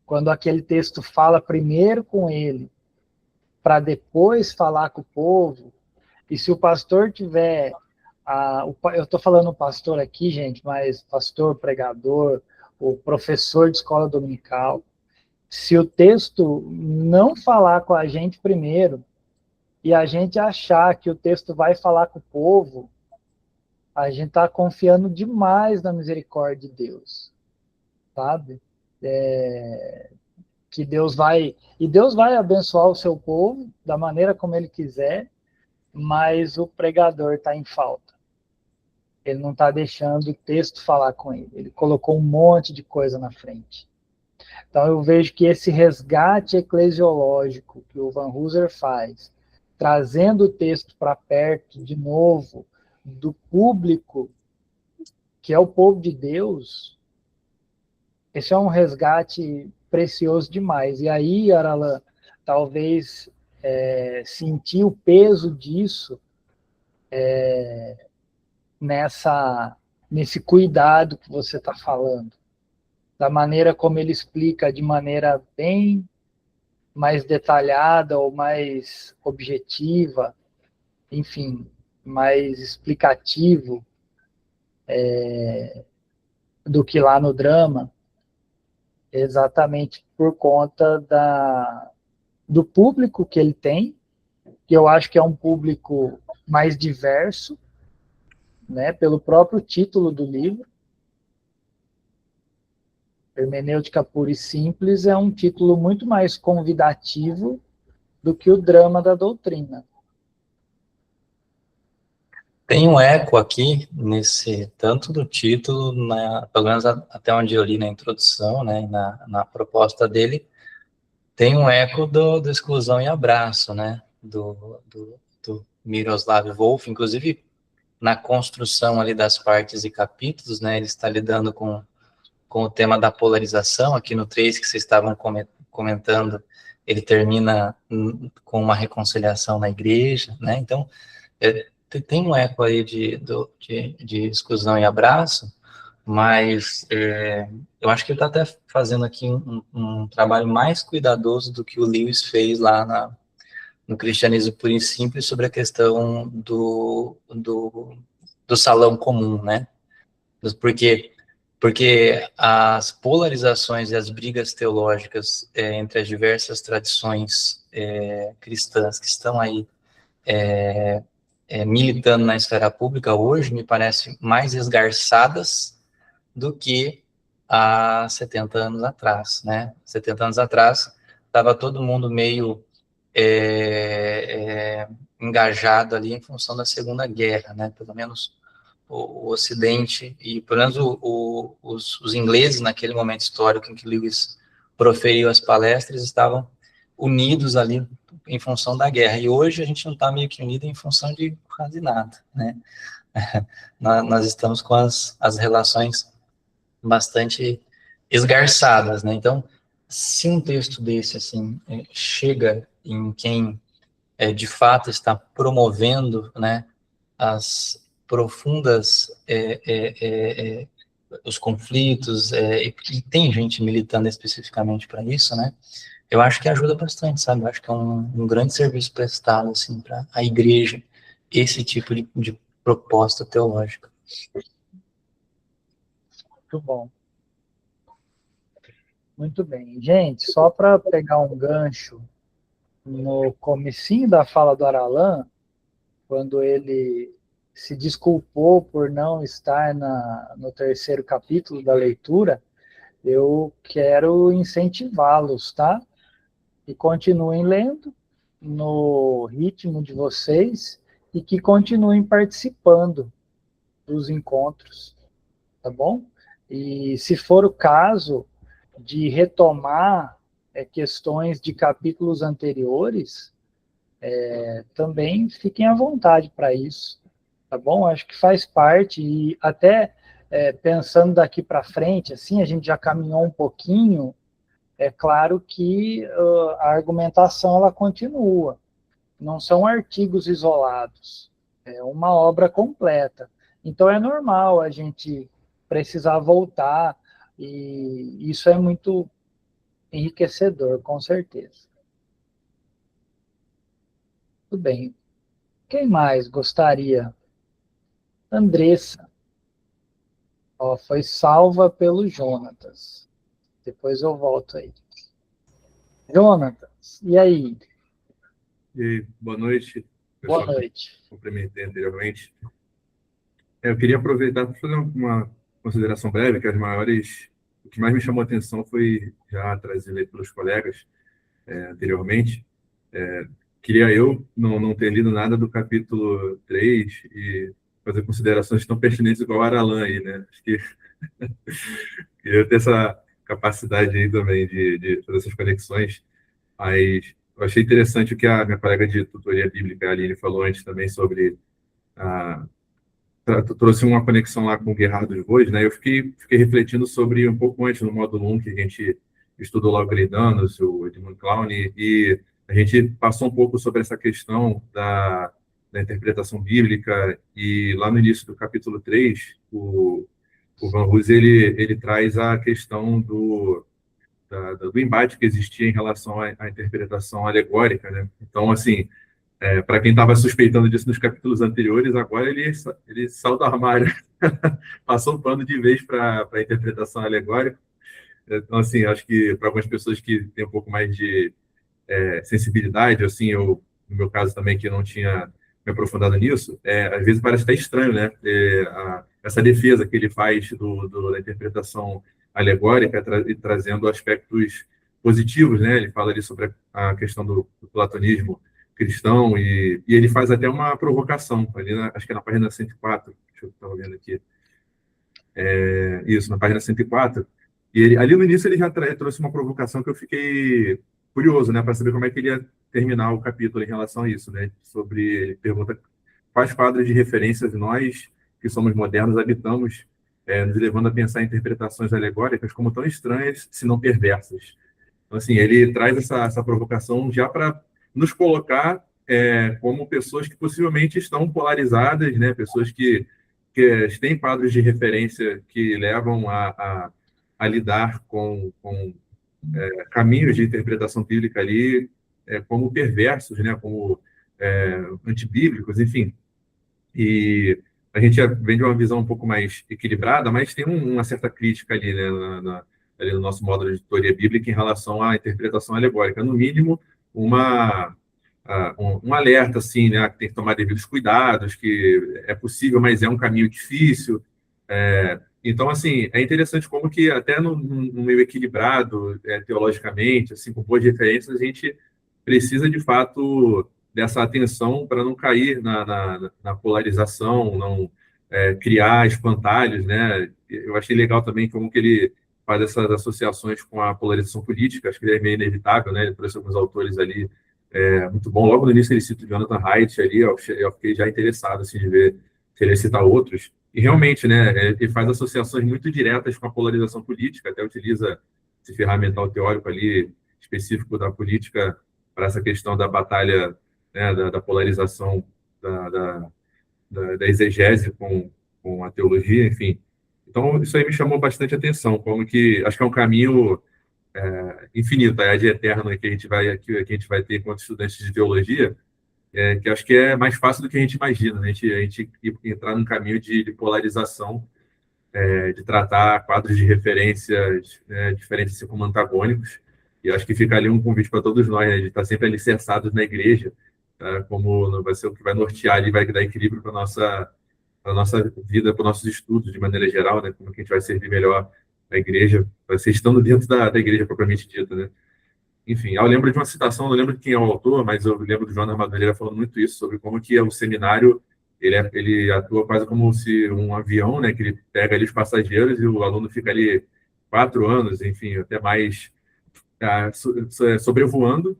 A: quando aquele texto fala primeiro com ele, para depois falar com o povo, e se o pastor tiver, eu estou falando pastor aqui, gente, mas pastor, pregador, o professor de escola dominical, se o texto não falar com a gente primeiro, e a gente achar que o texto vai falar com o povo, a gente está confiando demais na misericórdia de Deus, sabe? Que Deus vai abençoar o seu povo da maneira como ele quiser, mas o pregador está em falta. Ele não está deixando o texto falar com ele. Ele colocou um monte de coisa na frente. Então eu vejo que esse resgate eclesiológico que o Van Hooser faz, trazendo o texto para perto de novo do público, que é o povo de Deus, esse é um resgate precioso demais. E aí, Aralan, talvez sentir o peso disso nesse cuidado que você está falando, da maneira como ele explica de maneira bem mais detalhada ou mais objetiva, enfim, mais explicativo do que lá no drama, exatamente por conta do público que ele tem, que eu acho que é um público mais diverso, né, pelo próprio título do livro. Hermenêutica Pura e Simples é um título muito mais convidativo do que o drama da doutrina.
F: Tem um eco aqui, tanto do título, pelo menos até onde eu li na introdução, né, na proposta dele, tem um eco do Exclusão e Abraço, né, do Miroslav Volf, inclusive na construção ali das partes e capítulos, né, ele está lidando com o tema da polarização. Aqui no 3, que vocês estavam comentando, ele termina com uma reconciliação na igreja, né, então tem um eco aí de Exclusão e Abraço, mas eu acho que ele está até fazendo aqui um trabalho mais cuidadoso do que o Lewis fez lá no Cristianismo Puro e Simples, sobre a questão do salão comum, né? Porque as polarizações e as brigas teológicas entre as diversas tradições cristãs que estão aí militando na esfera pública hoje, me parecem mais esgarçadas do que há 70 anos atrás, né? 70 anos atrás, estava todo mundo meio engajado ali em função da Segunda Guerra, né? Pelo menos o Ocidente, e pelo menos os ingleses, naquele momento histórico em que Lewis proferiu as palestras, estavam unidos ali em função da guerra. E hoje a gente não está meio que unido em função de quase nada, né? Nós estamos com as relações bastante esgarçadas, né? Então, se um texto desse, assim, chega em quem de fato está promovendo, né, as profundas os conflitos, e tem gente militando especificamente para isso, né? Eu acho que ajuda bastante, sabe? Eu acho que é um grande serviço prestado, assim, para a igreja, esse tipo de proposta teológica.
A: Muito bom. Muito bem. Gente, só para pegar um gancho, no comecinho da fala do Aralan, quando ele se desculpou por não estar no terceiro capítulo da leitura, eu quero incentivá-los, tá? E continuem lendo no ritmo de vocês e que continuem participando dos encontros, tá bom? E se for o caso de retomar questões de capítulos anteriores, também fiquem à vontade para isso, tá bom? Acho que faz parte, e até pensando daqui para frente, assim, a gente já caminhou um pouquinho, é claro que a argumentação ela continua, não são artigos isolados, é uma obra completa. Então é normal a gente precisar voltar, e isso é muito enriquecedor, com certeza. Tudo bem. Quem mais gostaria? Andressa. Ó, foi salva pelo Jonatas. Depois eu volto aí. Jonatas, e aí?
G: E aí, boa noite.
A: Boa noite.
G: Cumprimentei anteriormente. Eu queria aproveitar para fazer uma consideração breve, que o que mais me chamou a atenção foi já trazido aí pelos colegas anteriormente. Queria eu não ter lido nada do capítulo 3 e fazer considerações tão pertinentes igual o Aralan aí, né? Acho que queria ter essa capacidade aí também de fazer essas conexões, mas eu achei interessante o que a minha colega de tutoria bíblica, a Aline, falou antes também sobre trouxe uma conexão lá com o Gerardo dos Bois, né? Eu fiquei refletindo sobre um pouco antes no módulo 1 que a gente estudou lá o Greidanos, o Edmund Clown, e a gente passou um pouco sobre essa questão da interpretação bíblica, e lá no início do capítulo 3, o Van Hus, ele traz a questão do embate que existia em relação à interpretação alegórica, né? Então, assim, para quem estava suspeitando disso nos capítulos anteriores, agora ele saiu do armário, passou um pano de vez para a interpretação alegórica. Então, assim, acho que para algumas pessoas que têm um pouco mais de sensibilidade, assim, eu, no meu caso também, que não tinha me aprofundado nisso, às vezes parece até estranho, né? Essa defesa que ele faz da interpretação alegórica, trazendo aspectos positivos, né? Ele fala ali sobre a questão do platonismo cristão, e ele faz até uma provocação, ali acho que é na página 104, deixa eu estar vendo aqui, isso, na página 104, e ali no início ele já trouxe uma provocação que eu fiquei curioso, né, para saber como é que ele ia terminar o capítulo em relação a isso, né, ele pergunta quais quadros de referências nós, que somos modernos, habitamos, nos levando a pensar em interpretações alegóricas como tão estranhas, se não perversas. Então, assim, ele traz essa provocação já para nos colocar como pessoas que possivelmente estão polarizadas, né? Pessoas que têm quadros de referência que levam a lidar com caminhos de interpretação bíblica ali como perversos, né? Como antibíblicos, enfim. E a gente vem de uma visão um pouco mais equilibrada, mas tem uma certa crítica ali, né? Ali no nosso módulo de teoria bíblica em relação à interpretação alegórica. No mínimo, um alerta, assim, né, que tem que tomar devidos cuidados, que é possível, mas é um caminho difícil. Então, assim, é interessante como que até no meio equilibrado, teologicamente, assim, com boas referências, a gente precisa, de fato, dessa atenção para não cair na polarização, não criar espantalhos, né? Eu achei legal também como que ele faz essas associações com a polarização política, acho que ele é meio inevitável, né? Ele trouxe alguns autores ali, muito bom. Logo no início ele cita o Jonathan Haidt ali, eu fiquei já interessado, assim, de ver se ele ia citar outros. E realmente, né, ele faz associações muito diretas com a polarização política, até utiliza esse ferramental teórico ali, específico da política, para essa questão da batalha, né, da polarização da exegese com a teologia, enfim. Então, isso aí me chamou bastante atenção, como que acho que é um caminho infinito, a de eterno que a gente vai ter enquanto estudantes de teologia, que acho que é mais fácil do que a gente imagina, né? A gente entrar num caminho de polarização, de tratar quadros de referências diferentes, assim, como antagônicos, e acho que fica ali um convite para todos nós, né, de estar sempre alicerçados na igreja, como vai ser o que vai nortear ali, vai dar equilíbrio para a nossa vida, para os nossos estudos, de maneira geral, né, como que a gente vai servir melhor a igreja, vai ser estando dentro da igreja propriamente dita, né. Enfim, eu lembro de uma citação, não lembro de quem é o autor, mas eu lembro do Jonas Madureira falando muito isso, sobre como que o seminário, ele atua quase como se um avião, né, que ele pega ali os passageiros e o aluno fica ali 4 anos, enfim, até mais, sobrevoando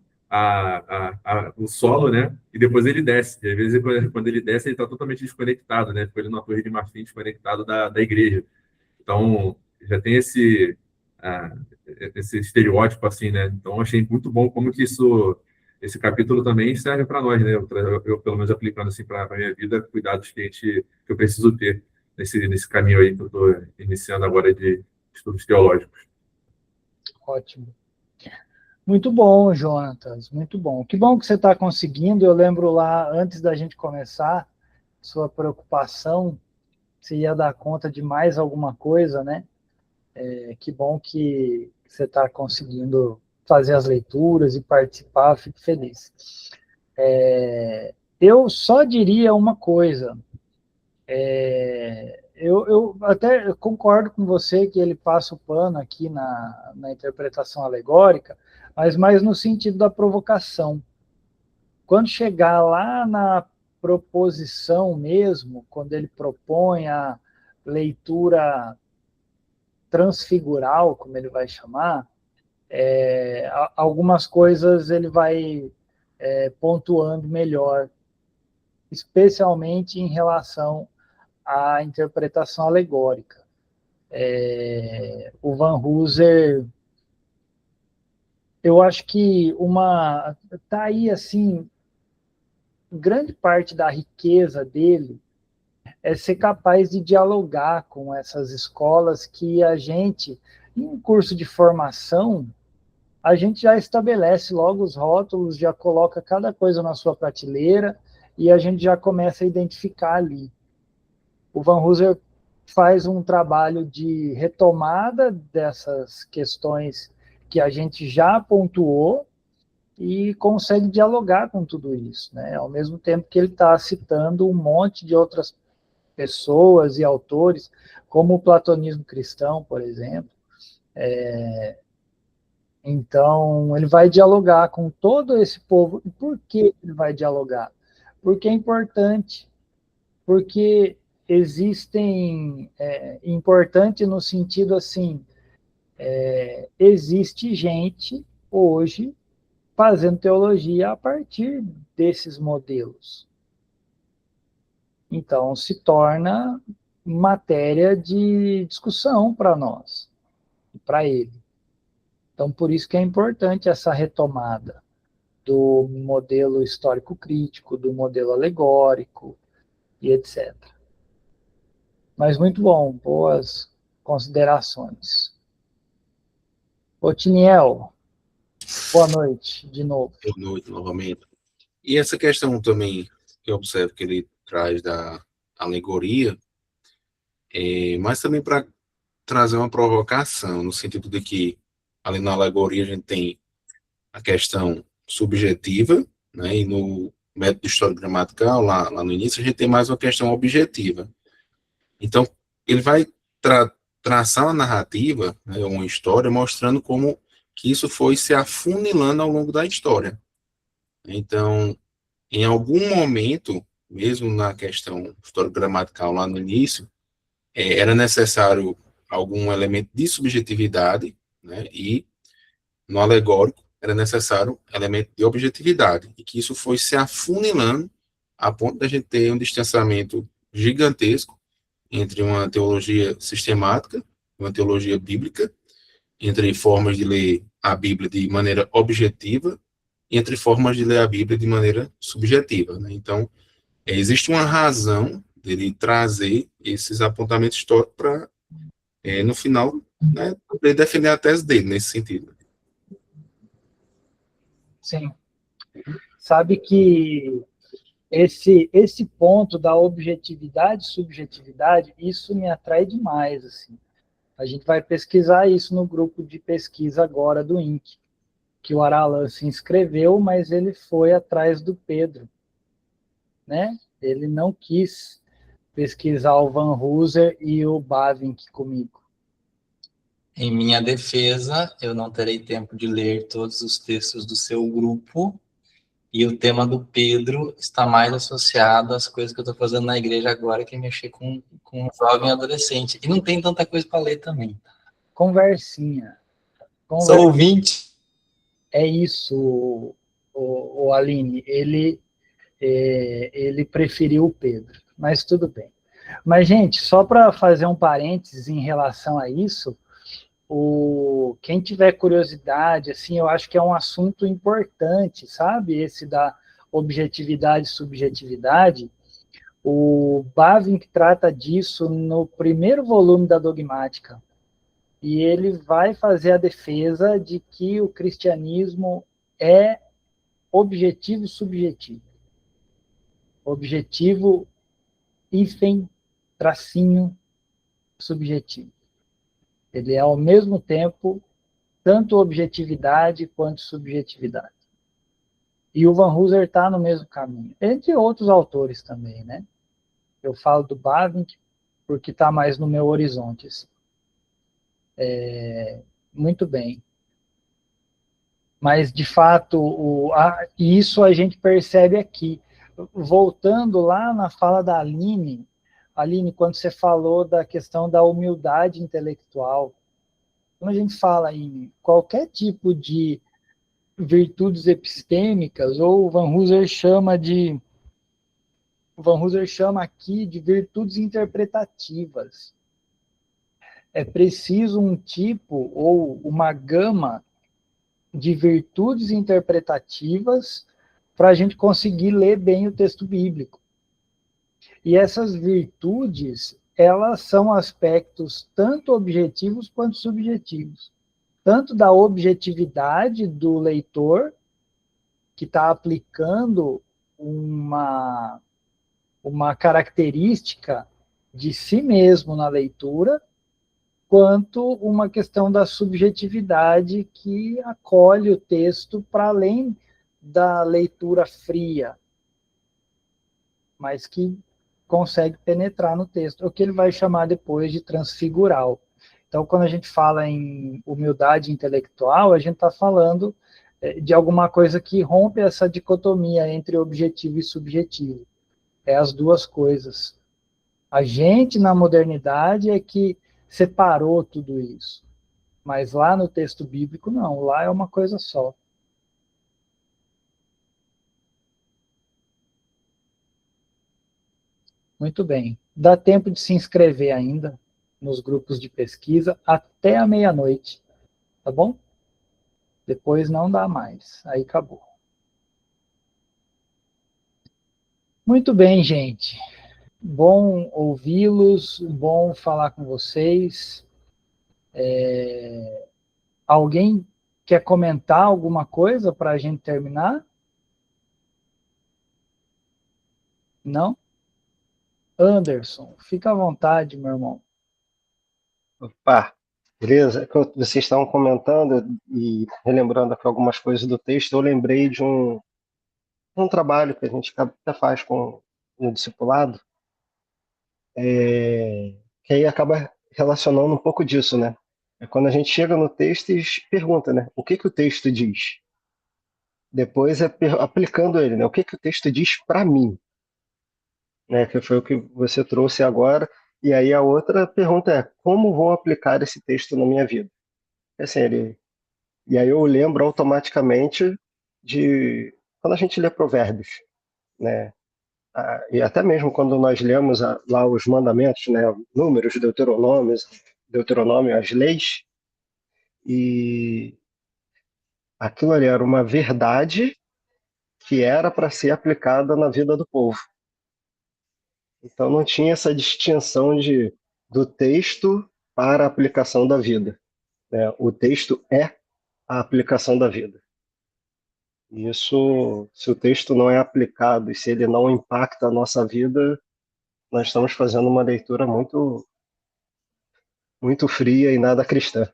G: o solo, né, e depois ele desce. E às vezes, quando ele desce, ele está totalmente desconectado, né, ficou ali na Torre de Marfim, desconectado da igreja. Então, já tem esse estereótipo, assim, né? Então, achei muito bom como que esse capítulo também serve para nós, né? Eu, pelo menos, aplicando, assim, para a minha vida, cuidados que eu preciso ter nesse caminho aí que eu estou iniciando agora de estudos teológicos.
A: Ótimo. Muito bom, Jonatas, muito bom. Que bom que você está conseguindo. Eu lembro lá, antes da gente começar, sua preocupação, se ia dar conta de mais alguma coisa, né? Que bom que você está conseguindo fazer as leituras e participar, fico feliz. Eu só diria uma coisa. Eu até concordo com você que ele passa o pano aqui na interpretação alegórica, mas mais no sentido da provocação. Quando chegar lá na proposição mesmo, quando ele propõe a leitura transfigural, como ele vai chamar, algumas coisas ele vai pontuando melhor, especialmente em relação à interpretação alegórica. O Van Hooser, eu acho que está aí, assim, grande parte da riqueza dele é ser capaz de dialogar com essas escolas que a gente, em um curso de formação, a gente já estabelece logo os rótulos, já coloca cada coisa na sua prateleira e a gente já começa a identificar ali. O Van Hooser faz um trabalho de retomada dessas questões que a gente já pontuou e consegue dialogar com tudo isso, né? Ao mesmo tempo que ele está citando um monte de outras pessoas e autores, como o platonismo cristão, por exemplo. Então, ele vai dialogar com todo esse povo. E por que ele vai dialogar? Porque é importante, porque importante no sentido assim, existe gente hoje fazendo teologia a partir desses modelos. Então, se torna matéria de discussão para nós, e para ele. Então, por isso que é importante essa retomada do modelo histórico-crítico, do modelo alegórico, e etc. Mas muito bom, boas considerações. Otiniel, boa noite, de novo.
E: Boa noite, novamente. E essa questão também, que eu observo que ele traz da alegoria, mas também para trazer uma provocação, no sentido de que, ali na alegoria, a gente tem a questão subjetiva, né, e no método histórico-gramatical, lá no início, a gente tem mais uma questão objetiva. Então, ele vai traçar uma narrativa, né, uma história, mostrando como que isso foi se afunilando ao longo da história. Então, em algum momento, mesmo na questão histórico-gramatical lá no início, era necessário algum elemento de subjetividade, né, e no alegórico era necessário elemento de objetividade, e que isso foi se afunilando a ponto da gente ter um distanciamento gigantesco entre uma teologia sistemática, uma teologia bíblica, entre formas de ler a Bíblia de maneira objetiva e entre formas de ler a Bíblia de maneira subjetiva, né? Então, existe uma razão dele trazer esses apontamentos históricos para, no final, né, poder defender a tese dele nesse sentido.
A: Sim. Sabe que esse ponto da objetividade e subjetividade, isso me atrai demais, assim. A gente vai pesquisar isso no grupo de pesquisa agora do INC, que o Aralan se inscreveu, mas ele foi atrás do Pedro, né? Ele não quis pesquisar o Van Hooser e o Bavinck comigo.
F: Em minha defesa, eu não terei tempo de ler todos os textos do seu grupo, e o tema do Pedro está mais associado às coisas que eu estou fazendo na igreja agora, que é mexer com um jovem adolescente. E não tem tanta coisa para ler também.
A: Conversinha.
F: Sou ouvinte.
A: É isso, o Aline. Ele preferiu o Pedro, mas tudo bem. Mas, gente, só para fazer um parênteses em relação a isso, quem tiver curiosidade, assim, eu acho que é um assunto importante, sabe? Esse da objetividade e subjetividade. O Bavinck trata disso no primeiro volume da Dogmática. E ele vai fazer a defesa de que o cristianismo é objetivo e subjetivo. Objetivo, hífen, tracinho, subjetivo. Ele é, ao mesmo tempo, tanto objetividade quanto subjetividade. E o Van Hooser está no mesmo caminho, entre outros autores também, né? Eu falo do Bavinck porque está mais no meu horizonte. Assim. Muito bem. Mas, de fato, isso a gente percebe aqui. Voltando lá na fala da Aline, quando você falou da questão da humildade intelectual, quando a gente fala em qualquer tipo de virtudes epistêmicas, ou Van Hooser chama aqui de virtudes interpretativas. É preciso um tipo ou uma gama de virtudes interpretativas para a gente conseguir ler bem o texto bíblico. E essas virtudes, elas são aspectos tanto objetivos quanto subjetivos. Tanto da objetividade do leitor, que está aplicando uma característica de si mesmo na leitura, quanto uma questão da subjetividade que acolhe o texto para além da leitura fria, mas que consegue penetrar no texto, o que ele vai chamar depois de transfigural. Então, quando a gente fala em humildade intelectual, a gente está falando de alguma coisa que rompe essa dicotomia entre objetivo e subjetivo. É as duas coisas. A gente, na modernidade, é que separou tudo isso. Mas lá no texto bíblico, não. Lá é uma coisa só. Muito bem. Dá tempo de se inscrever ainda nos grupos de pesquisa até a meia-noite. Tá bom? Depois não dá mais. Aí acabou. Muito bem, gente. Bom ouvi-los, bom falar com vocês. Alguém quer comentar alguma coisa para a gente terminar? Não? Anderson, fica à vontade, meu irmão.
H: Opa, beleza? Vocês estavam comentando e relembrando aqui algumas coisas do texto, eu lembrei de um trabalho que a gente até faz no discipulado, que aí acaba relacionando um pouco disso, né? É quando a gente chega no texto e pergunta, né? O que o texto diz? Depois aplicando ele, né? O que o texto diz para mim? Né? Que foi o que você trouxe agora. E aí a outra pergunta é, como vou aplicar esse texto na minha vida? Assim, e aí eu lembro automaticamente de quando a gente lê Provérbios, né? E até mesmo quando nós lemos lá os mandamentos, né? Números, Deuteronômio, as leis, e aquilo ali era uma verdade que era para ser aplicada na vida do povo. Então não tinha essa distinção do texto para a aplicação da vida, né? O texto é a aplicação da vida. Isso, se o texto não é aplicado e se ele não impacta a nossa vida, nós estamos fazendo uma leitura muito, muito fria e nada cristã.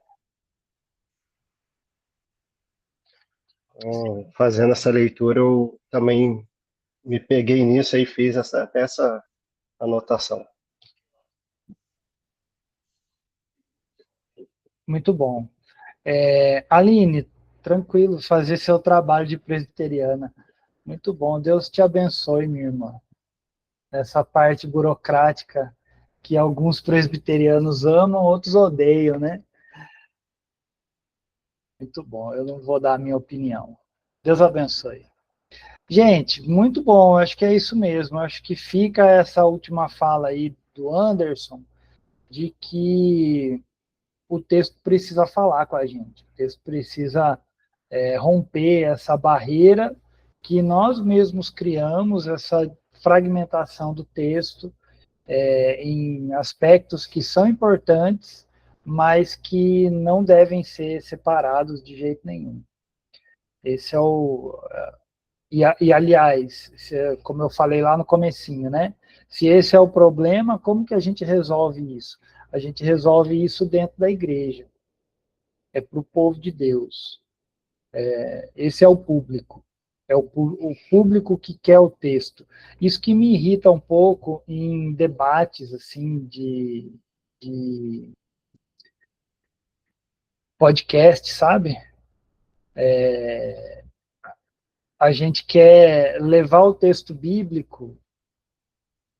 H: Então, fazendo essa leitura, eu também me peguei nisso e fiz até essa anotação.
A: Muito bom. Aline, tranquilo, fazer seu trabalho de presbiteriana. Muito bom. Deus te abençoe, minha irmã. Essa parte burocrática que alguns presbiterianos amam, outros odeiam, né? Muito bom. Eu não vou dar a minha opinião. Deus abençoe. Gente, muito bom. Acho que é isso mesmo. Acho que fica essa última fala aí do Anderson de que o texto precisa falar com a gente. O texto precisa romper essa barreira que nós mesmos criamos, essa fragmentação do texto em aspectos que são importantes, mas que não devem ser separados de jeito nenhum. Esse é o... E aliás, como eu falei lá no comecinho, né? Se esse é o problema, como que a gente resolve isso? A gente resolve isso dentro da igreja. É para o povo de Deus. Esse é o público. É o público que quer o texto. Isso que me irrita um pouco em debates assim de podcast, sabe? A gente quer levar o texto bíblico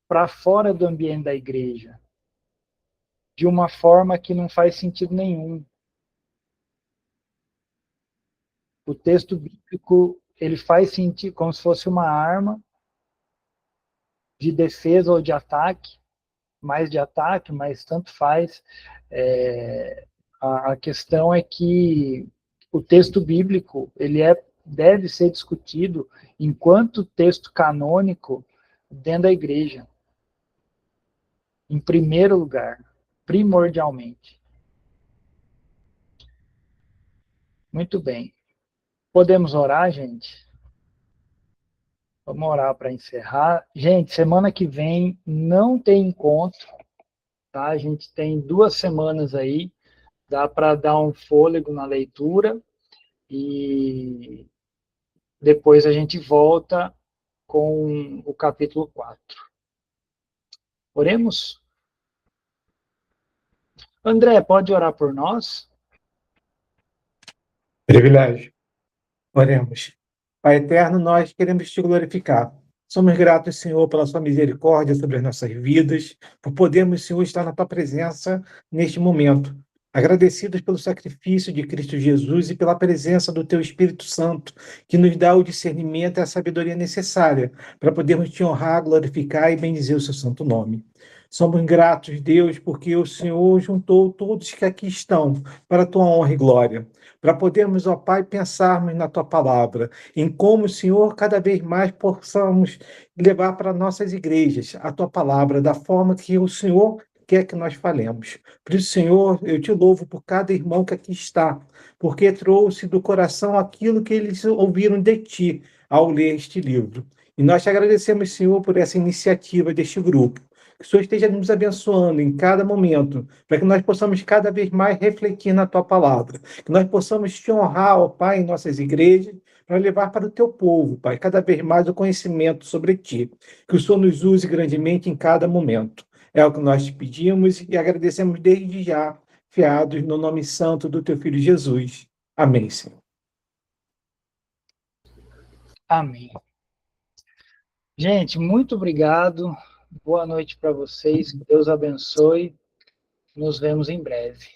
A: para fora do ambiente da igreja, de uma forma que não faz sentido nenhum. O texto bíblico, ele faz sentido como se fosse uma arma de defesa ou de ataque, mais de ataque, mas tanto faz. A questão é que o texto bíblico, ele deve ser discutido enquanto texto canônico dentro da igreja, em primeiro lugar, primordialmente. Muito bem. Podemos orar, gente? Vamos orar para encerrar. Gente, semana que vem não tem encontro, tá? A gente tem 2 semanas aí, dá para dar um fôlego na leitura e depois a gente volta com o capítulo 4. Oremos? André, pode orar por nós?
B: Privilégio. Oremos. Pai eterno, nós queremos te glorificar. Somos gratos, Senhor, pela sua misericórdia sobre as nossas vidas, por podermos, Senhor, estar na tua presença neste momento. Agradecidos pelo sacrifício de Cristo Jesus e pela presença do teu Espírito Santo, que nos dá o discernimento e a sabedoria necessária para podermos te honrar, glorificar e bendizer o seu santo nome. Somos gratos, Deus, porque o Senhor juntou todos que aqui estão para a tua honra e glória, para podermos, ó Pai, pensarmos na tua palavra, em como, Senhor, cada vez mais possamos levar para nossas igrejas a tua palavra, da forma que o Senhor quer que nós falemos. Por isso, Senhor, eu te louvo por cada irmão que aqui está, porque trouxe do coração aquilo que eles ouviram de ti ao ler este livro. E nós te agradecemos, Senhor, por essa iniciativa deste grupo. Que o Senhor esteja nos abençoando em cada momento, para que nós possamos cada vez mais refletir na tua palavra, que nós possamos te honrar, ó Pai, em nossas igrejas, para levar para o teu povo, Pai, cada vez mais o conhecimento sobre ti. Que o Senhor nos use grandemente em cada momento. É o que nós te pedimos e agradecemos desde já, fiados no nome santo do teu Filho Jesus. Amém, Senhor.
A: Amém. Gente, muito obrigado. Boa noite para vocês. Que Deus abençoe. Nos vemos em breve.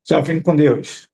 B: Tchau, fiquem com Deus.